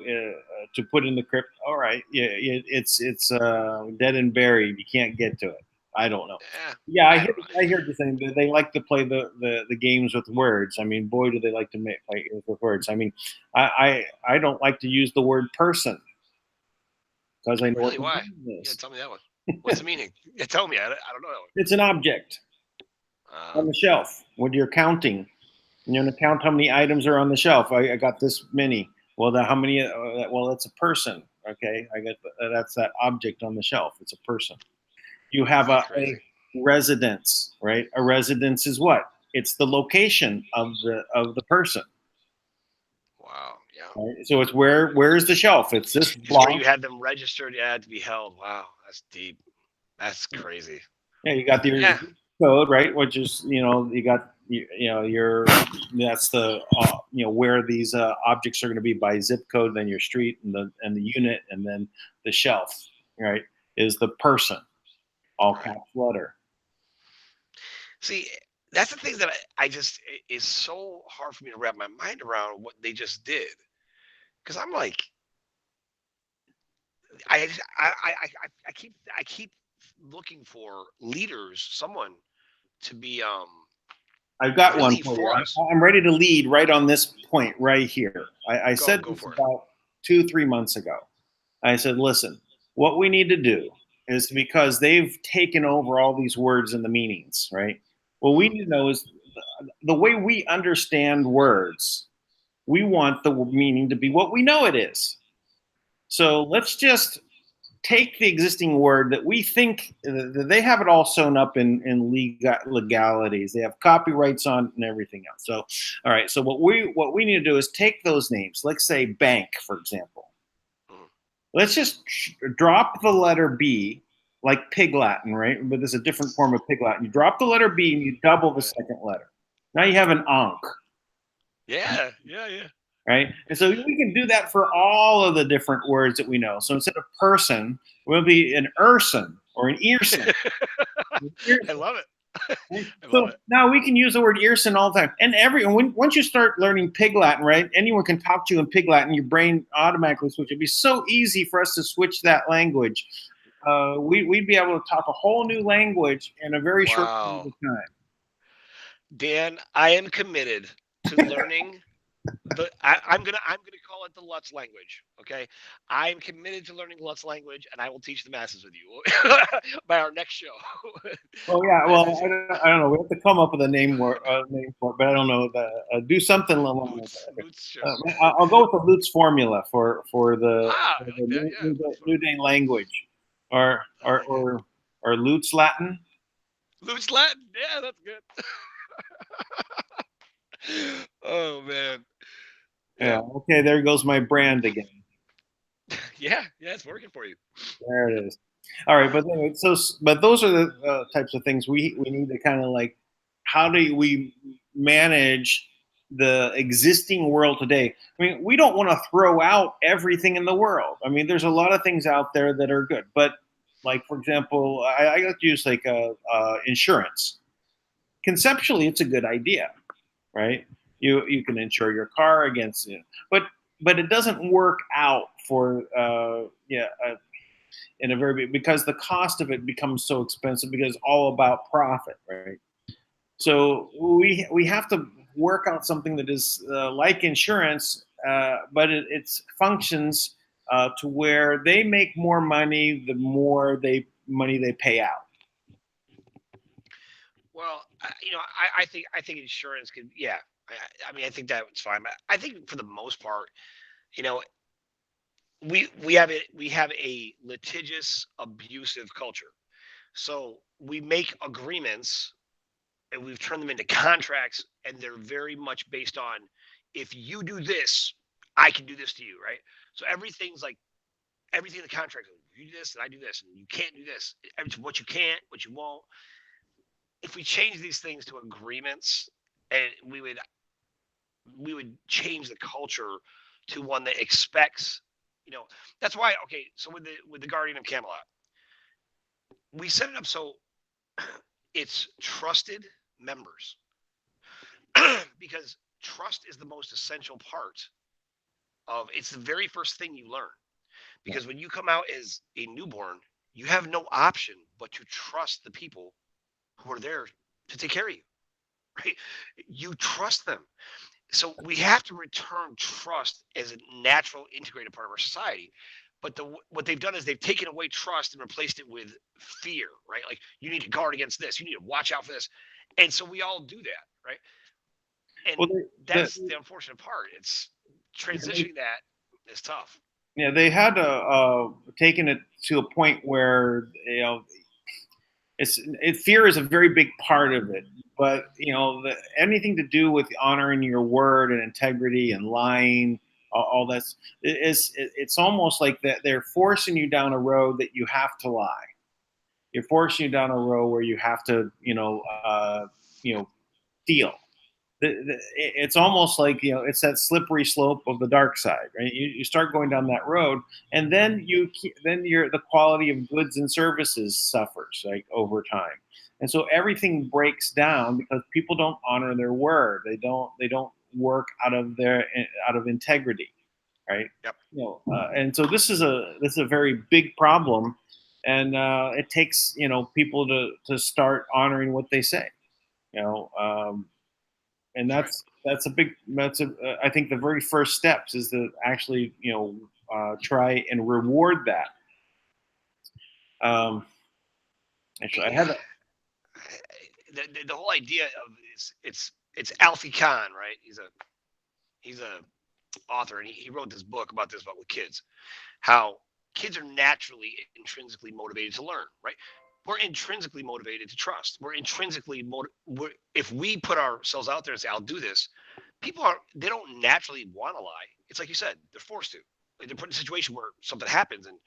to put in the crypt. All right, yeah, it's dead and buried. You can't get to it. I don't know. Yeah, Yeah, I don't know. I hear you saying that they like to play the games with words. I mean, boy, do they like to play with words. I mean, I don't like to use the word person because I know what Really? the Why? meaning Yeah, is. tell me that one. What's the meaning? Yeah, tell me. I don't know that It's an object one. on the shelf when you're counting. You're going to count how many items are on the shelf. I got this many. Well, how many? Well, it's a person. Okay, I got that's that object on the shelf. It's a person. You have Crazy. a residence, right? A residence is what? It's the location of the person. Wow. Yeah. Right? So it's where's the shelf? It's this It's where block. you had them registered, yeah, to be held. Wow, that's deep. That's crazy. Yeah, you got your Yeah. code, right? Which is you got your that's the where these objects are going to be by zip code, then your street and the unit, and then the shelf, right? Is the person, all Right. caps letter. See, that's the thing that I just is so hard for me to wrap my mind around what they just did. Because I'm like, I, I keep looking for leaders, someone to be I've got one really for you. for us. I'm ready to lead right on this point right here. I said Go this for it. about 2 3 months ago. I said, listen, what we need to do is, because they've taken over all these words and the meanings, right? What we Mhm. need to know is the way we understand words, we want the meaning to be what we know it is. So let's just take the existing word that we think they have it all sewn up in legalities. They have copyrights on and everything else. So, all right. So what we need to do is take those names. Let's say bank, for example. Mhm. Let's just drop the letter B, like Pig Latin, right? But there's a different form of Pig Latin. You drop the letter B and you double the Right. second letter. Now you have an Ankh, Yeah, yeah, yeah. right? And so we can do that for all of the different words that we know. So instead of person, it will be an Urson or an Earson. I love it. Right? I love So it. now we can use the word Earson all the time. And once you start learning Pig Latin, right? Anyone can talk to you in Pig Latin. Your brain automatically switches. It'd be so easy for us to switch that language. We'd be able to talk a whole new language in a very short period Wow. of time. Dan, I am committed to learning I'm gonna call it the Lutz language. Okay, I'm committed to learning Lutz language, and I will teach the masses with you by our next show. Oh yeah, I, well, I don't know. We have to come up with a name for it, but I don't know. Do something along those lines. Lutz show. I'll go with the Lutz formula Ah, for I the like that. Yeah, Lutz, new day language, or I like it. Lutz Latin. Lutz Latin. Yeah, that's good. Oh man. Yeah. Yeah. Okay, there goes my brand again. Yeah, it's working for you. There it is. All right, but anyway, but those are the types of things we need to kind of like. How do we manage the existing world today? I mean, we don't want to throw out everything in the world. I mean, there's a lot of things out there that are good, but like for example, I like to use like insurance. Conceptually, it's a good idea, right? You can insure your car against it, but it doesn't work out for in a very big, because the cost of it becomes so expensive because it's all about profit, right? So we have to work out something that is like insurance, but it's functions to where they make more money the more money they pay out. Well, I think insurance could. Yeah. I mean, I think that's fine. I think for the most part, you know, we have a litigious, abusive culture. So we make agreements and we've turned them into contracts, and they're very much based on if you do this, I can do this to you, right? So everything's like everything in the contract. You do this, and I do this, and you can't do this. It's what you can't, what you won't. If we change these things to agreements, and we would change the culture to one that expects, you know, that's why. Okay, so with the Guardian of Camelot, we set it up so it's trusted members because trust is the most essential part of it's the very first thing you learn because when you come out as a newborn you have no option but to trust the people who are there to take care of you, right? You trust them. So we have to return trust as a natural integrated part of our society. But what they've done is they've taken away trust and replaced it with fear, right? Like you need to guard against this, you need to watch out for this. And so we all do that, right? Well, And that's the unfortunate part. It's they, transitioning that is tough. yeah, they had taken it to a point where fear is a very big part of it, but anything to do with honoring your word and integrity and lying, all that's it's almost like that they're forcing you down a road that you have to lie. You're forcing you down a road where you have to steal. It's almost like it's that slippery slope of the dark side, right? You start going down that road, and then the quality of goods and services suffers like over time, and so everything breaks down because people don't honor their word. They don't work out of integrity, right? Yep. And so this is a very big problem, and it takes people to start honoring what they say. You know, and That's right. I think the very first steps is to actually try and reward that. Um, actually, I Eh, had a, the whole idea of it's Alfie Kahn, right? He's a author, and he wrote this book about with kids, how kids are naturally intrinsically motivated to learn, right? We're intrinsically motivated to trust. If we put ourselves out there and say, "I'll do this," they don't naturally want to lie. It's like you said, they're forced to. Like they're put in a situation where something happens, and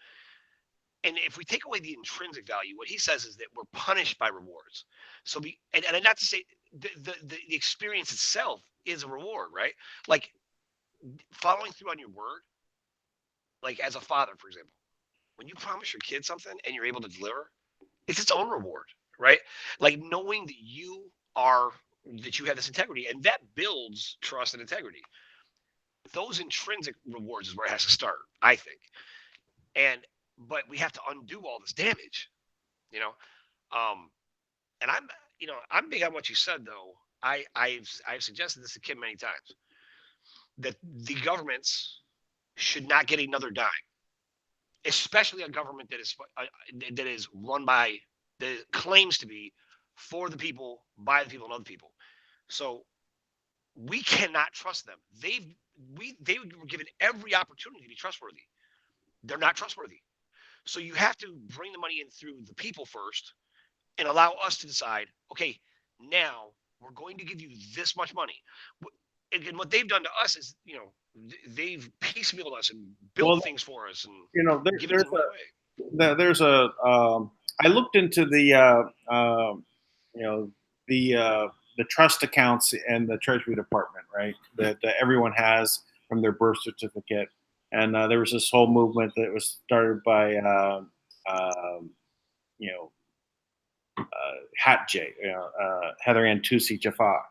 if we take away the intrinsic value, what he says is that we're punished by rewards. So and not to say the experience itself is a reward, right? Like following through on your word, like as a father, for example, when you promise your kid something and you're able to deliver, it's its own reward, right? Like knowing that you have this integrity and that builds trust and integrity. Those intrinsic rewards is where it has to start, I think. And but we have to undo all this damage, you know. Um, and I'm big on what you said though. I've suggested this to Kim many times. that the governments should not get another dime, especially a government that is run by, that claims to be for the people, by the people, and other people. So we cannot trust them. They were given every opportunity to be trustworthy. They're not trustworthy. So you have to bring the money in through the people first and allow us to decide, okay, now we're going to give you this much money. And what they've done to us is, they've piecemealed us and built Well, things for us and given there's the money away. there's a I looked into you know the trust accounts and the Treasury Department, right? That everyone has from their birth certificate, and there was this whole movement that was started by you know Hatjay, Heather Ann Tusi Jaffa,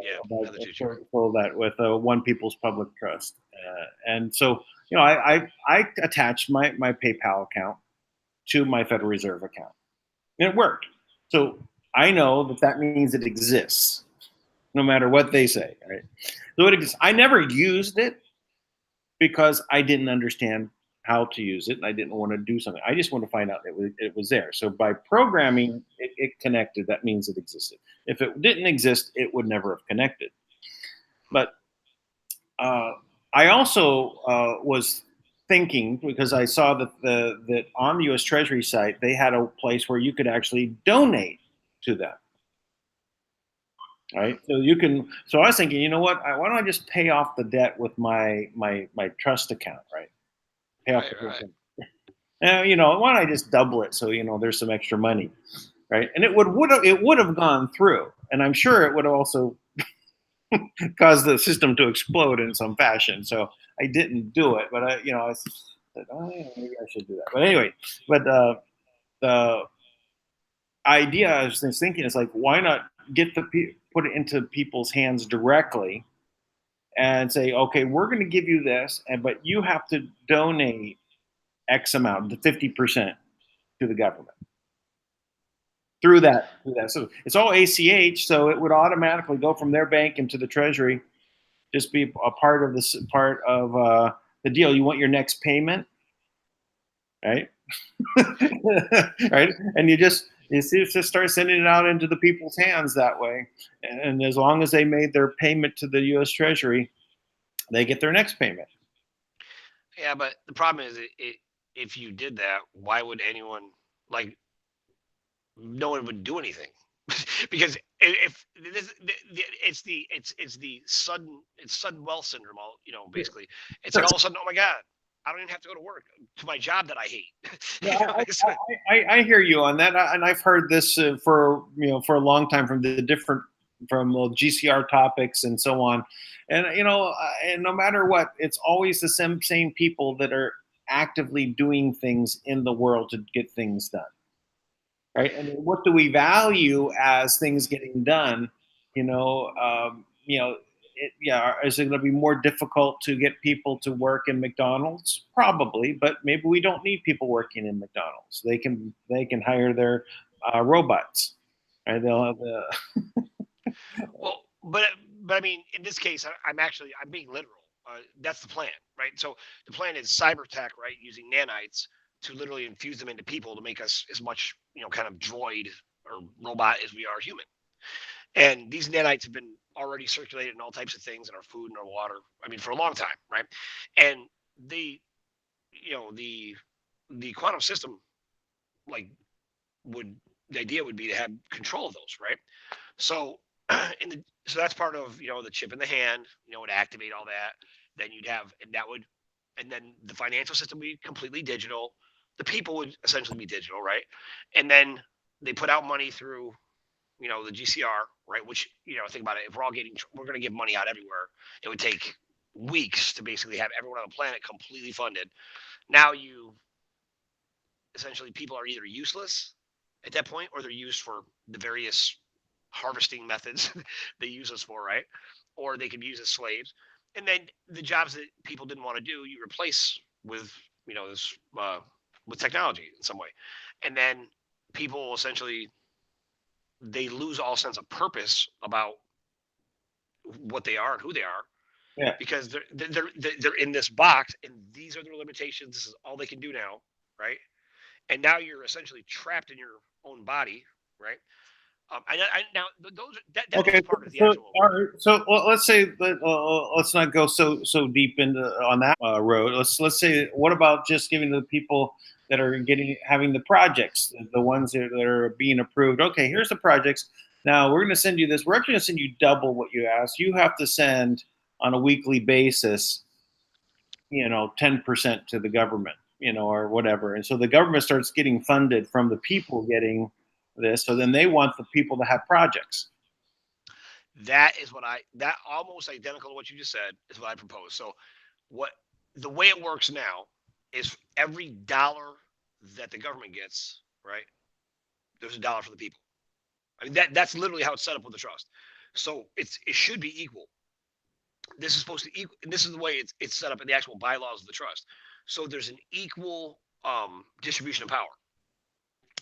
Yeah, about another teacher. so that with One People's Public Trust, and so I attached my PayPal account to my Federal Reserve account, and it worked. So I know that that means it exists, no matter what they say. Right? So it exists. I never used it because I didn't understand how to use it, and I didn't want to do something. I just want to find out it was there. So by programming it connected, that means it existed. If it didn't exist, it would never have connected. But uh, I also was thinking, because I saw that on the U.S. Treasury site they had a place where you could actually donate to them. Right, so you can. So I was thinking, you know what? Why don't I just pay off the debt with my trust account? Right, pay off Right, the whole right. thing. Why don't I just double it so there's some extra money, right? And it would have gone through, and I'm sure it would have also caused the system to explode in some fashion. So I didn't do it, but I said, oh, yeah, maybe I should do that. But anyway, but the idea I was thinking is like, why not put it into people's hands directly and say, okay, we're going to give you this, but you have to donate X amount, the 50% to the government through that. So it's all ACH, so it would automatically go from their bank into the Treasury. Just be a part of the deal. You want your next payment, right? Right, and just start sending it out into the people's hands that way. And as long as they made their payment to the U.S. Treasury, they get their next payment. Yeah, but the problem is, if you did that, why would anyone, like? No one would do anything. Because if this, it's the sudden wealth syndrome. Basically, it's like all of a sudden, oh my god, I don't even have to go to work to my job that I hate. No, It's like, I hear you on that, and I've heard this for a long time from the different from GCR topics and so on, and and no matter what, it's always the same people that are actively doing things in the world to get things done, right? And what do we value as things getting done? Yeah, is it going to be more difficult to get people to work in McDonald's? Probably, but maybe we don't need people working in McDonald's. They can hire their robots, right? They'll have the well, but I mean, in this case, I'm being literal. That's the plan, right? So the plan is cyber tech, right? Using nanites to literally infuse them into people to make us as much, kind of droid or robot as we are human. And these nanites have been already circulated in all types of things in our food and our water. I mean, for a long time, right? And they, the quantum system, like, would the idea would be to have control of those, right? So, so that's part of the chip in the hand. Would activate all that. Then you'd have, and that would, and then the financial system would be completely digital. The people would essentially be digital, right? And then they put out money through the GCR, right? Which, think about it. If we're going to give money out everywhere, it would take weeks to basically have everyone on the planet completely funded. Now essentially, people are either useless at that point, or they're used for the various harvesting methods they use us for, right? Or they can be used as slaves. And then the jobs that people didn't want to do, you replace with, this, with technology in some way. And then people essentially, they lose all sense of purpose about what they are and who they are. Yeah. because they're in this box, and these are their limitations. This is all they can do now, right? And now you're essentially trapped in your own body, right? Now those that Okay. is part of the So, actual. all right. So, well, let's say that let's not go so deep into on that road. Let's say, what about just giving the people that are having the projects, the ones that are being approved? Okay, here's the projects. Now we're going to send you this. We're actually going to send you double what you asked. You have to send on a weekly basis, 10% to the government, or whatever. And so the government starts getting funded from the people getting this. So then they want the people to have projects. That is what that almost identical to what you just said is what I propose. So what the way it works now is every dollar that the government gets, right? There's a dollar for the people. I mean that's literally how it's set up with the trust. So it should be equal. This is supposed to equal. And this is the way it's set up in the actual bylaws of the trust. So there's an equal distribution of power.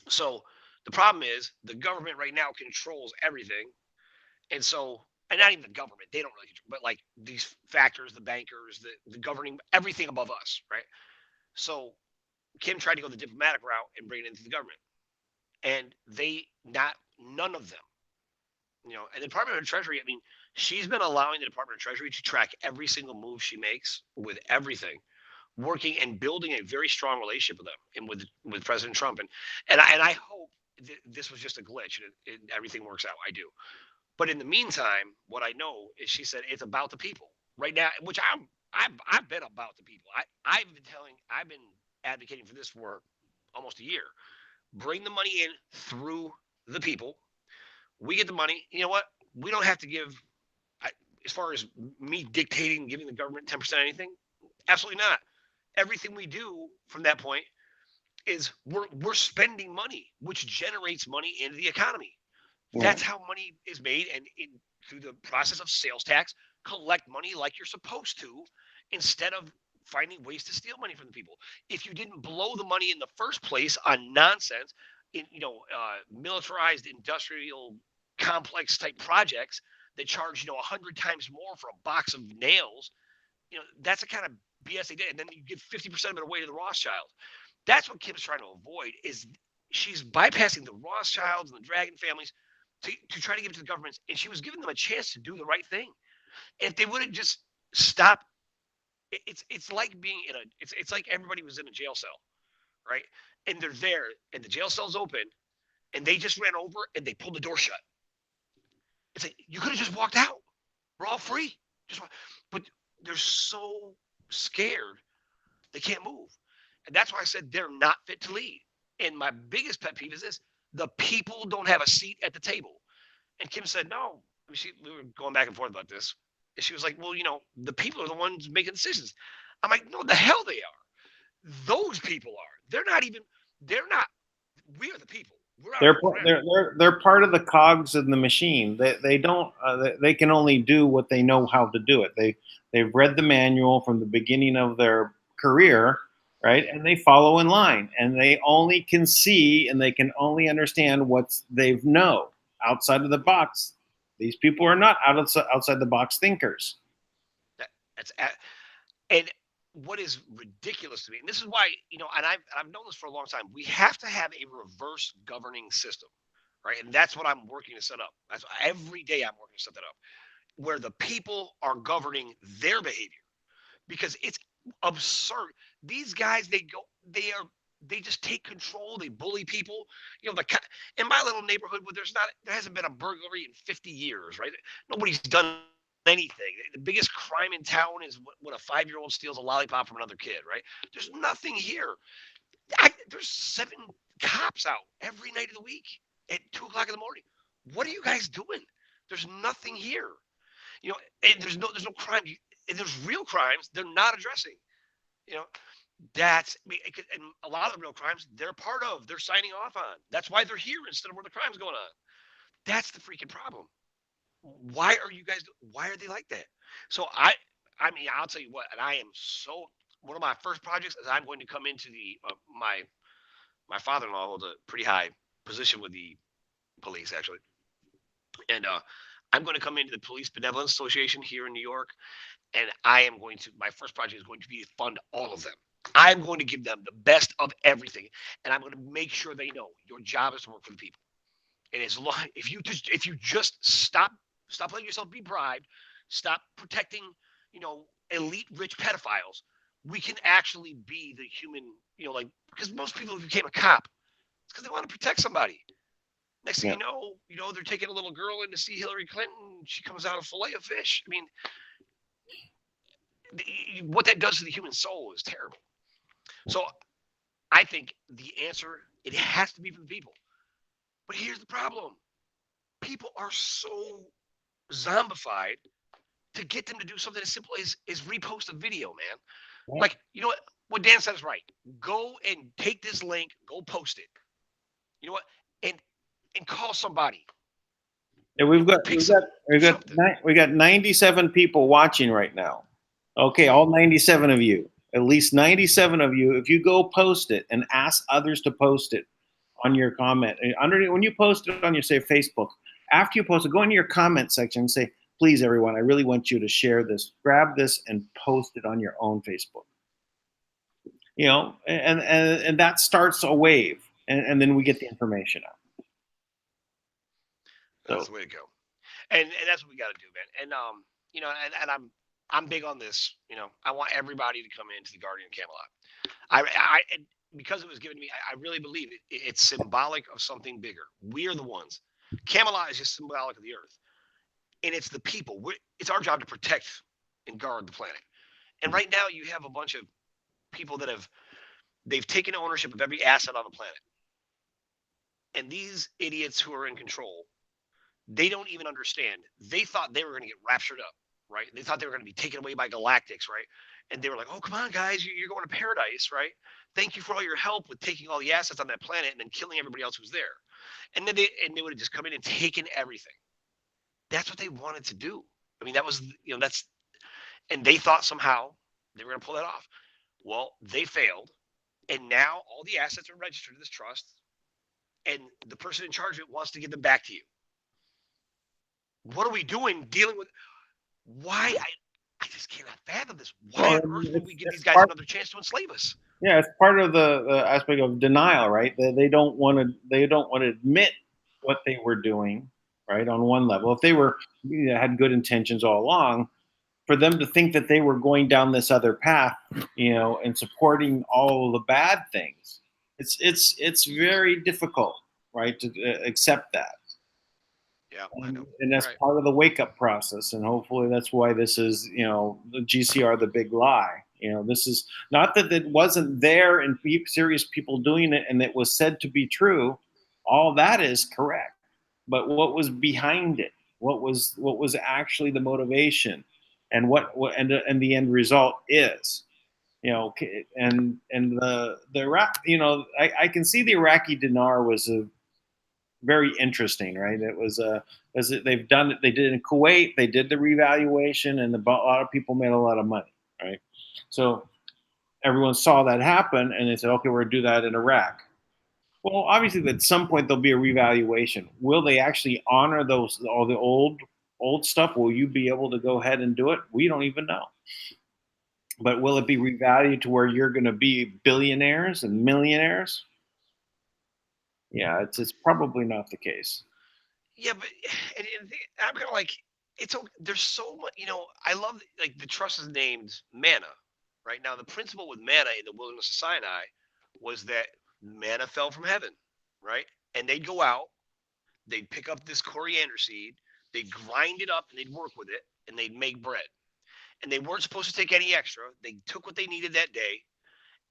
So the problem is the government right now controls everything, and so and not even the government, they don't really control, but like these factors, the bankers, the governing everything above us, right? So Kim tried to go the diplomatic route and bring it into the government, and they not none of them, and the Department of Treasury. I mean, she's been allowing the Department of Treasury to track every single move she makes with everything, working and building a very strong relationship with them and with President Trump, and I hope this was just a glitch and everything works out. I do. But in the meantime, what I know is she said it's about the people right now, which I've been about the people. I've been advocating for this for almost a year. Bring the money in through the people. We get the money. You know what? We don't have to give. I, as far as me dictating, giving the government 10% anything, absolutely not. Everything we do from that point is we're spending money, which generates money into the economy. Yeah. That's how money is made, and through the process of sales tax, collect money like you're supposed to, instead of finding ways to steal money from the people. If you didn't blow the money in the first place on nonsense, in militarized industrial complex type projects that charge 100 times more for a box of nails, that's the kind of BS they did, and then you give 50% of it away to the Rothschilds. That's what Kim's trying to avoid. Is she's bypassing the Rothschilds and the Dragon families to try to give it to the governments, and she was giving them a chance to do the right thing. And if they would have just stopped, it's like being in a it's like everybody was in a jail cell, right? And they're there, and the jail cell's open, and they just ran over and they pulled the door shut. It's like you could have just walked out. We're all free. Just but they're so scared they can't move, and that's why I said they're not fit to lead. And my biggest pet peeve is this: the people don't have a seat at the table. And Kim said, no. I mean, we were going back and forth about this. And she was like, well, the people are the ones making decisions. I'm like, no, the hell they are. Those people are. They're not, we are the people. We're our They're own ground. they're part of the cogs in the machine. They don't they can only do what they know how to do it. They've read the manual from the beginning of their career, right? And they follow in line, and they only can see and they can only understand what they know outside of the box. These people are not outside the box thinkers. That, that's, and what is ridiculous to me, and this is why, and I've known this for a long time, we have to have a reverse governing system, right? And that's what I'm working to set up. That's every day I'm working to set that up, where the people are governing their behavior, because it's absurd. These guys, they just take control. They bully people. In my little neighborhood, where there hasn't been a burglary in 50 years, right? Nobody's done anything. The biggest crime in town is when a 5-year-old steals a lollipop from another kid, right? There's nothing here. There's 7 cops out every night of the week at 2 o'clock in the morning. What are you guys doing? There's nothing here. You know, and there's no crime. And there's real crimes they're not addressing. You know, and a lot of the real crimes they're signing off on. That's why they're here instead of where the crime's going on. That's the freaking problem. Why are you guys? Why are they like that? So I mean, I'll tell you what. And I am so one of my first projects is I'm going to come into the my father-in-law holds a pretty high position with the police actually, and I'm going to come into the Police Benevolence Association here in New York, and my first project is going to be to fund all of them. I'm going to give them the best of everything, and I'm going to make sure they know your job is to work for the people. And as long if you just stop letting yourself be bribed, stop protecting, elite rich pedophiles, we can actually be the human, like because most people who became a cop, it's because they want to protect somebody. Next thing Yeah. they're taking a little girl in to see Hillary Clinton. She comes out a fillet of fish. I mean, what that does to the human soul is terrible. So I think the answer, it has to be for the people. But here's the problem: people are so zombified to get them to do something as simple as repost a video, man. Right. Like, you know what Dan says, right? Go and take this link, go post it. You know what? And and call somebody. Yeah, we've got Pick we've got some do we've got something. we got 97 people watching right now. Okay, all 97 of you, at least 97 of you, if you go post it and ask others to post it on your comment underneath when you post it on your say Facebook, after you post it, go into your comment section and say, please everyone, I really want you to share this. Grab this and post it on your own Facebook. And that starts a wave, and then we get the information out. That's So the way to go. And that's what we got to do, man. And I'm big on this. I want everybody to come into the Guardian Camelot. And because it was given to me, I really believe it's symbolic of something bigger. We are the ones. Camelot is just symbolic of the earth, and it's the people. It's our job to protect and guard the planet. And right now, you have a bunch of people they've taken ownership of every asset on the planet, and these idiots who are in control, they don't even understand. They thought they were going to get raptured up, right? They thought they were going to be taken away by galactics, right? And they were like, "Oh, come on, guys, you're going to paradise, right? Thank you for all your help with taking all the assets on that planet and then killing everybody else who's there." And then they would have just come in and taken everything. That's what they wanted to do. I mean, that was that's and they thought somehow they were going to pull that off. Well, they failed, and now all the assets are registered to this trust, and the person in charge of it wants to give them back to you. What are we doing dealing with why I just cannot fathom this. Why well, on earth would we give it's these guys part, another chance to enslave us? yeah, it's part of the aspect of denial, right? They don't want to admit what they were doing, right? On one level, if they had good intentions all along, for them to think that they were going down this other path, and supporting all of the bad things, it's very difficult, right, to accept that. Yeah, I know. And You're that's right. part of the wake up process. And hopefully that's why this is, the GCR, the big lie. This is not that it wasn't there and serious people doing it and it was said to be true. All that is correct. But what was behind it? What was actually the motivation? And and the end result is, and the Iraq, I can see the Iraqi dinar was a very interesting, right? It was as they've done it. They did it in Kuwait. They did the revaluation, and a lot of people made a lot of money, right? So everyone saw that happen, and they said, "Okay, we're gonna do that in Iraq." Well, obviously, at some point there'll be a revaluation. Will they actually honor all the old stuff? Will you be able to go ahead and do it? We don't even know. But will it be revalued to where you're going to be billionaires and millionaires? Yeah, it's probably not the case. Yeah, but I'm kind of like, there's so much. I love like the trust is named Manna. Right now, the principle with manna in the wilderness of Sinai was that manna fell from heaven, right? And they'd go out, they'd pick up this coriander seed, they'd grind it up, and they'd work with it, and they'd make bread. And they weren't supposed to take any extra. They took what they needed that day,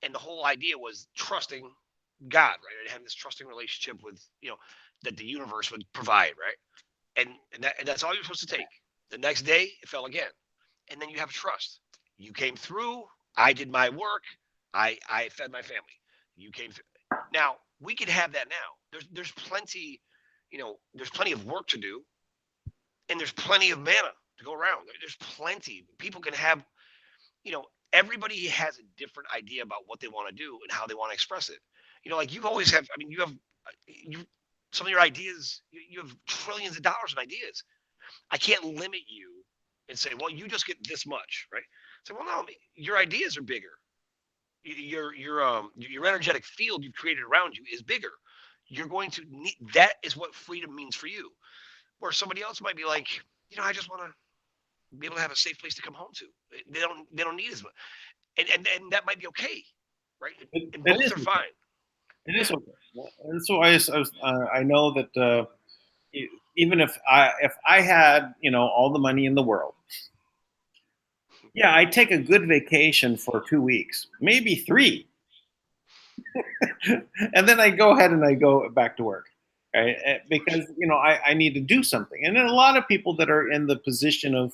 and the whole idea was trusting God, right? And having this trusting relationship with that the universe would provide, right? And that's all you're supposed to take. The next day, it fell again, and then you have trust. You came through. I did my work. I fed my family. You came through. Now we could have that now. There's plenty, there's plenty of work to do, and there's plenty of manna to go around. There's plenty. People can have, everybody has a different idea about what they want to do and how they want to express it. Like you always have. I mean, you have you some of your ideas. You have trillions of dollars in ideas. I can't limit you and say, well, you just get this much, right? So, well, no, your ideas are bigger. Your energetic field you've created around you is bigger. You're going to need that is what freedom means for you. Where somebody else might be like, I just want to be able to have a safe place to come home to. They don't need as much, and that might be okay, right? And It both is. are fine. It Yeah. is okay. And so I know that even if I had all the money in the world, yeah, I'd take a good vacation for 2 weeks, maybe 3, and then I go ahead and I go back to work, right? Because I need to do something. And then a lot of people that are in the position of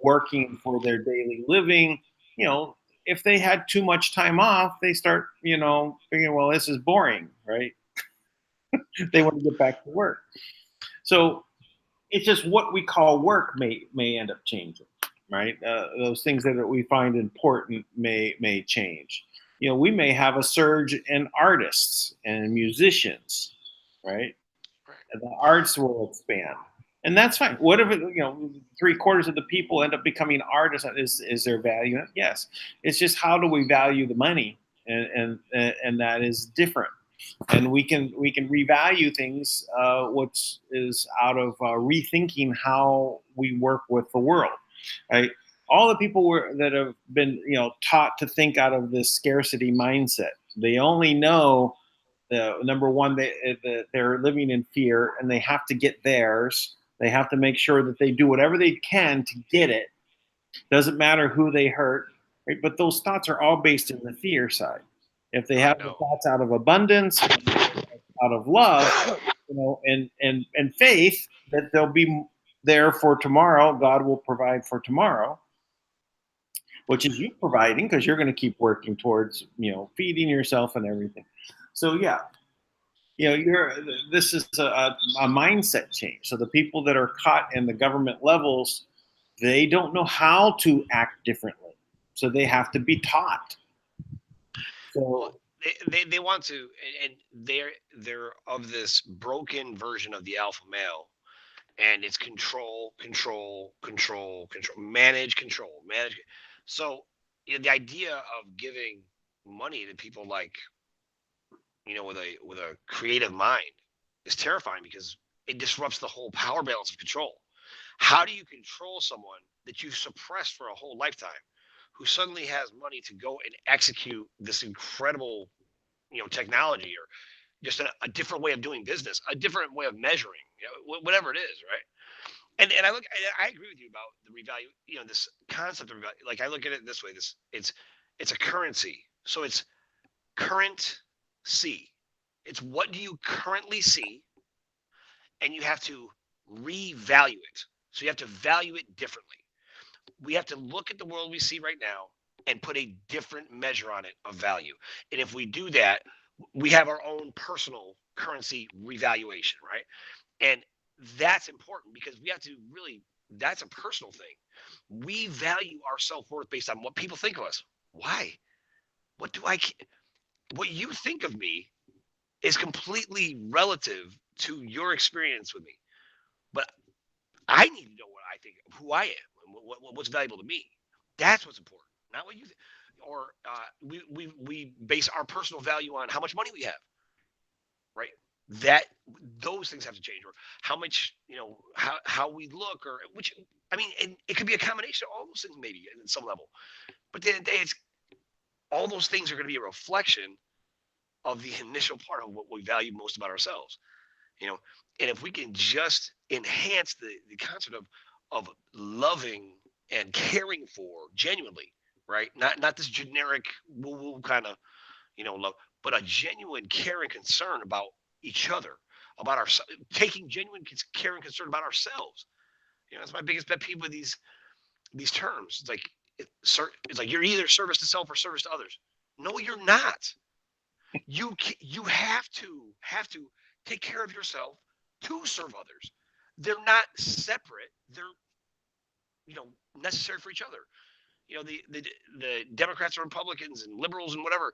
working for their daily living, you know, if they had too much time off, they start thinking, well, this is boring, right? They Yeah. want to get back to work. So it's just what we call work may end up changing, right? Those things that we find important may change. We may have a surge in artists and musicians, right? Right. And the arts will expand, and that's fine. What if 3/4 of the people end up becoming artists? Is there value? Yes. It's just how do we value the money, and that is different, and we can revalue things, which is out of rethinking how we work with the world, right? All the people that have been taught to think out of this scarcity mindset, they only know the number one, they're living in fear and they have to get theirs. They have to make sure that they do whatever they can to get it. Doesn't matter who they hurt, right? But those thoughts are all based in the fear side. If they I have the know. thoughts out of abundance, out of love, and faith that they'll be there for tomorrow, God will provide for tomorrow, which is you providing because you're going to keep working towards feeding yourself and everything. So yeah, you're this is a mindset change. So the people that are caught in the government levels, they don't know how to act differently, so they have to be taught. Well, So they want to, and they're of this broken version of the alpha male, and it's control, control, control, control, manage, control, manage. So the idea of giving money to people like with a creative mind is terrifying because it disrupts the whole power balance of control. How do you control someone that you suppressed for a whole lifetime, who suddenly has money to go and execute this incredible technology, or just a different way of doing business, a different way of measuring, whatever it is, right? And I agree with you about the revalue, this concept of revalue. Like, I look at it this way: it's a currency, so it's current see. It's what do you currently see, and you have to revalue it. So you have to value it differently. We have to look at the world we see right now and put a different measure on it of value. And if we do that, we have our own personal currency revaluation, right? And that's important because we have to really, that's a personal thing. We value our self worth based on what people think of us. Why? What do I, what you think of me is completely relative to your experience with me. But I need to know what I think of who I am and what's valuable to me. That's what's important, not what you think. Or we base our personal value on how much money we have, right? That those things have to change, or how much how we look, or which I mean, and it could be a combination of all those things, maybe at some level. But at the end of the day, it's all those things are going to be a reflection of the initial part of what we value most about ourselves. you know and if we can just enhance the concept of loving and caring for genuinely, right, not this generic woo woo kind of love, but a genuine care and concern about each other, about our taking genuine care and concern about ourselves. That's my biggest pet peeve with these terms. It's like it's like you're either service to self or service to others. No, you're not. You have to take care of yourself to serve others. They're not separate. They're necessary for each other. The Democrats and Republicans and liberals and whatever.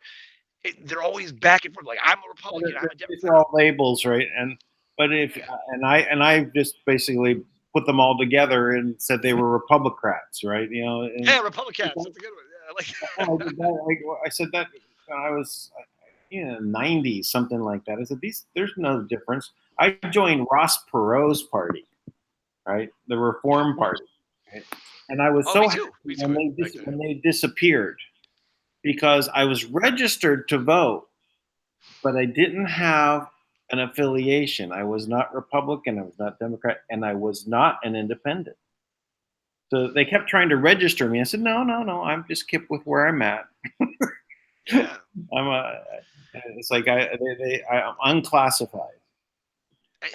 They're always back and forth. Like, I'm a Republican. I'm a these Democrat. are all labels, right? And But if I just basically put them all together and said they were Republicrats, right? You know, and Yeah, Republicans. That's a good one. Yeah, I like did that, I said that when I was, 90, something like that. I said there's no difference. I joined Ross Perot's party, right, the Reform Party, right? And I was oh, so me happy too. Me too. Back then. when they disappeared because I was registered to vote, but I didn't have an affiliation. I was not Republican, I was not Democrat, and I was not an independent. So they kept trying to register me. I said, no, no, no. I'm just kept with where I'm at. Yeah. I'm a. It's like I'm unclassified. I-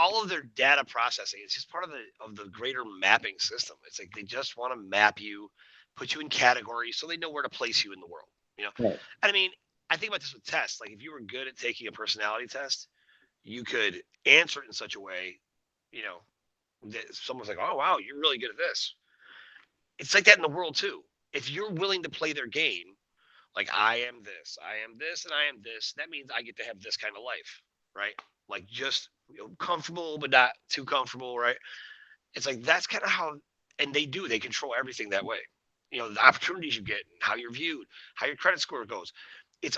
all of their data processing, it's just part of the greater mapping system. It's like they just want to map you, put you in categories so they know where to place you in the world. You know, Right. and I mean, I think about this with tests. Like if you were good at taking a personality test, you could answer it in such a way, you know, that someone's like, "Oh wow, you're really good at this." It's like that in the world too. If you're willing to play their game, like I am this, and I am this, that means I get to have this kind of life, right? Like just comfortable, but not too comfortable, right? It's like that's kind of how, and they do. They control everything that way. You know, the opportunities you get, how you're viewed, how your credit score goes. It's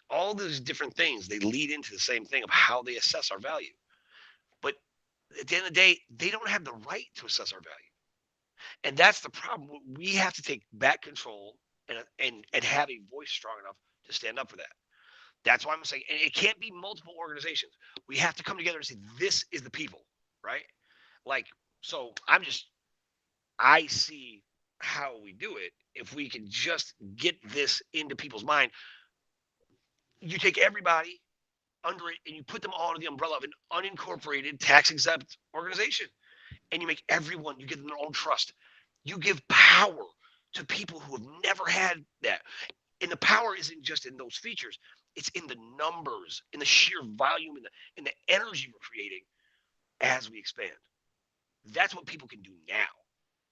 all those different things. They lead into the same thing of how they assess our value. But at the end of the day, they don't have the right to assess our value. And that's the problem. We have to take back control and have a voice strong enough to stand up for that. That's why I'm saying, and it can't be multiple organizations. We have to come together and say, this is the people, right? Like, so I see how we do it. If we can just get this into people's mind, you take everybody under it and you put them all under the umbrella of an unincorporated tax exempt organization and you make everyone, you give them their own trust. You give power to people who have never had that. And the power isn't just in those features, it's in the numbers, in the sheer volume, in the energy we're creating as we expand. That's what people can do now.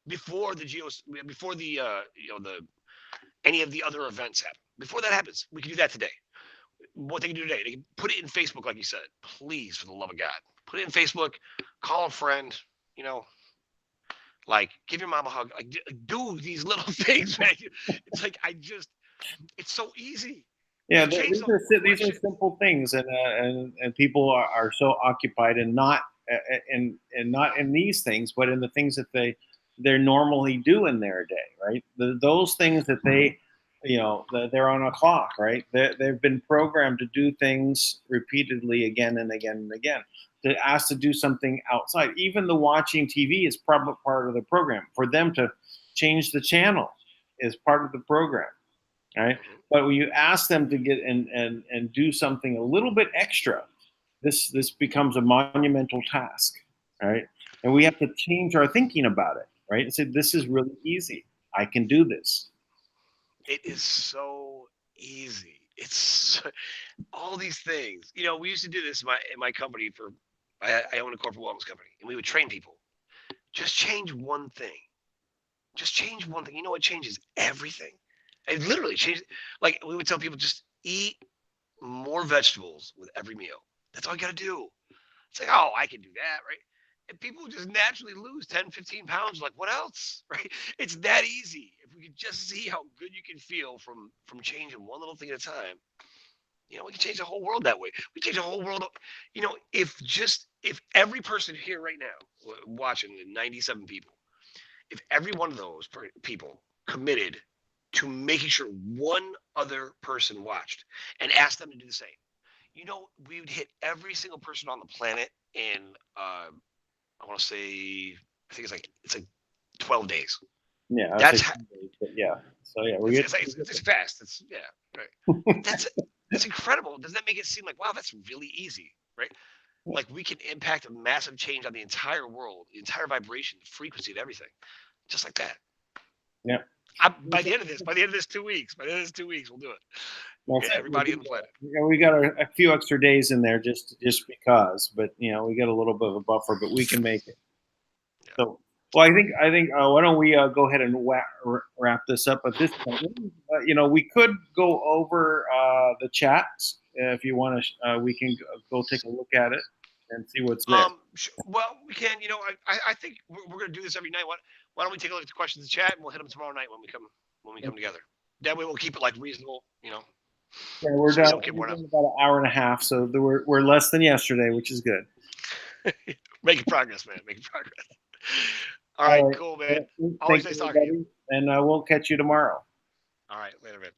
Before the before the the any of the other events happen. Before that happens, we can do that today. What they can do today, they can put it in Facebook, like you said. Please, for the love of God, put it in Facebook. Call a friend. You know, like give your mom a hug. Like do these little things, man. It's like it's so easy. Yeah, You change the whole these are election. simple things, and people are so occupied and not and not in these things, but in the things that they normally do in their day, right? Those things that they're on a clock, right? They've been programmed to do things repeatedly again and again and again. To ask to do something outside, even the watching TV is probably part of the program. For them to change the channel is part of the program, right? Mhm. But when you ask them to get and do something a little bit extra, this becomes a monumental task, right? And we have to change our thinking about it, right? And say this is really easy. I can do this. It is so easy. All these things. We used to do this in my company for. I own a corporate wellness company, and we would train people. Just change one thing. Just change one thing. You know what changes everything? It literally changes. Like we would tell people, just eat more vegetables with every meal. That's all you got to do. It's like, oh, I can do that, right? And people just naturally lose 10, 15 pounds. Like, what else, right? It's that easy. If we could just see how good you can feel from changing one little thing at a time, we can change the whole world that way. We change the whole world. If every person here right now watching the 97 people, if every one of those people committed to making sure one other person watched and asked them to do the same, we would hit every single person on the planet in I want to say I think it's like 12 days. Yeah, I say, That's how, but yeah. So yeah, we it's, get. it's, it's fast. It's yeah, right. That's incredible. Does that make it seem like wow, that's really easy, right? Like we can impact a massive change on the entire world, the entire vibration, the frequency, and everything, just like that. Yeah. By the end of this 2 weeks, we'll do it. That's Yeah, it. everybody on the planet. We got a few extra days in there just because, but we got a little bit of a buffer, but we can make it. Yeah. So, well, I think why don't we go ahead and wrap this up at this point? We could go over the chats if you want to. We can go take a look at it and see what's there. Well, we can. You know, I think we're going to do this every night. Why don't we take a look at the questions in the chat and we'll hit them tomorrow night when we come together. That way we'll keep it like reasonable. You know. Yeah, we're So we done. don't get We're worn out. done about an hour and a half, so we're less than yesterday, which is good. Making progress, man. Making progress. All right, cool, man. Always Thank nice you, talking to you. everybody, and we'll catch you tomorrow. All right, later, man.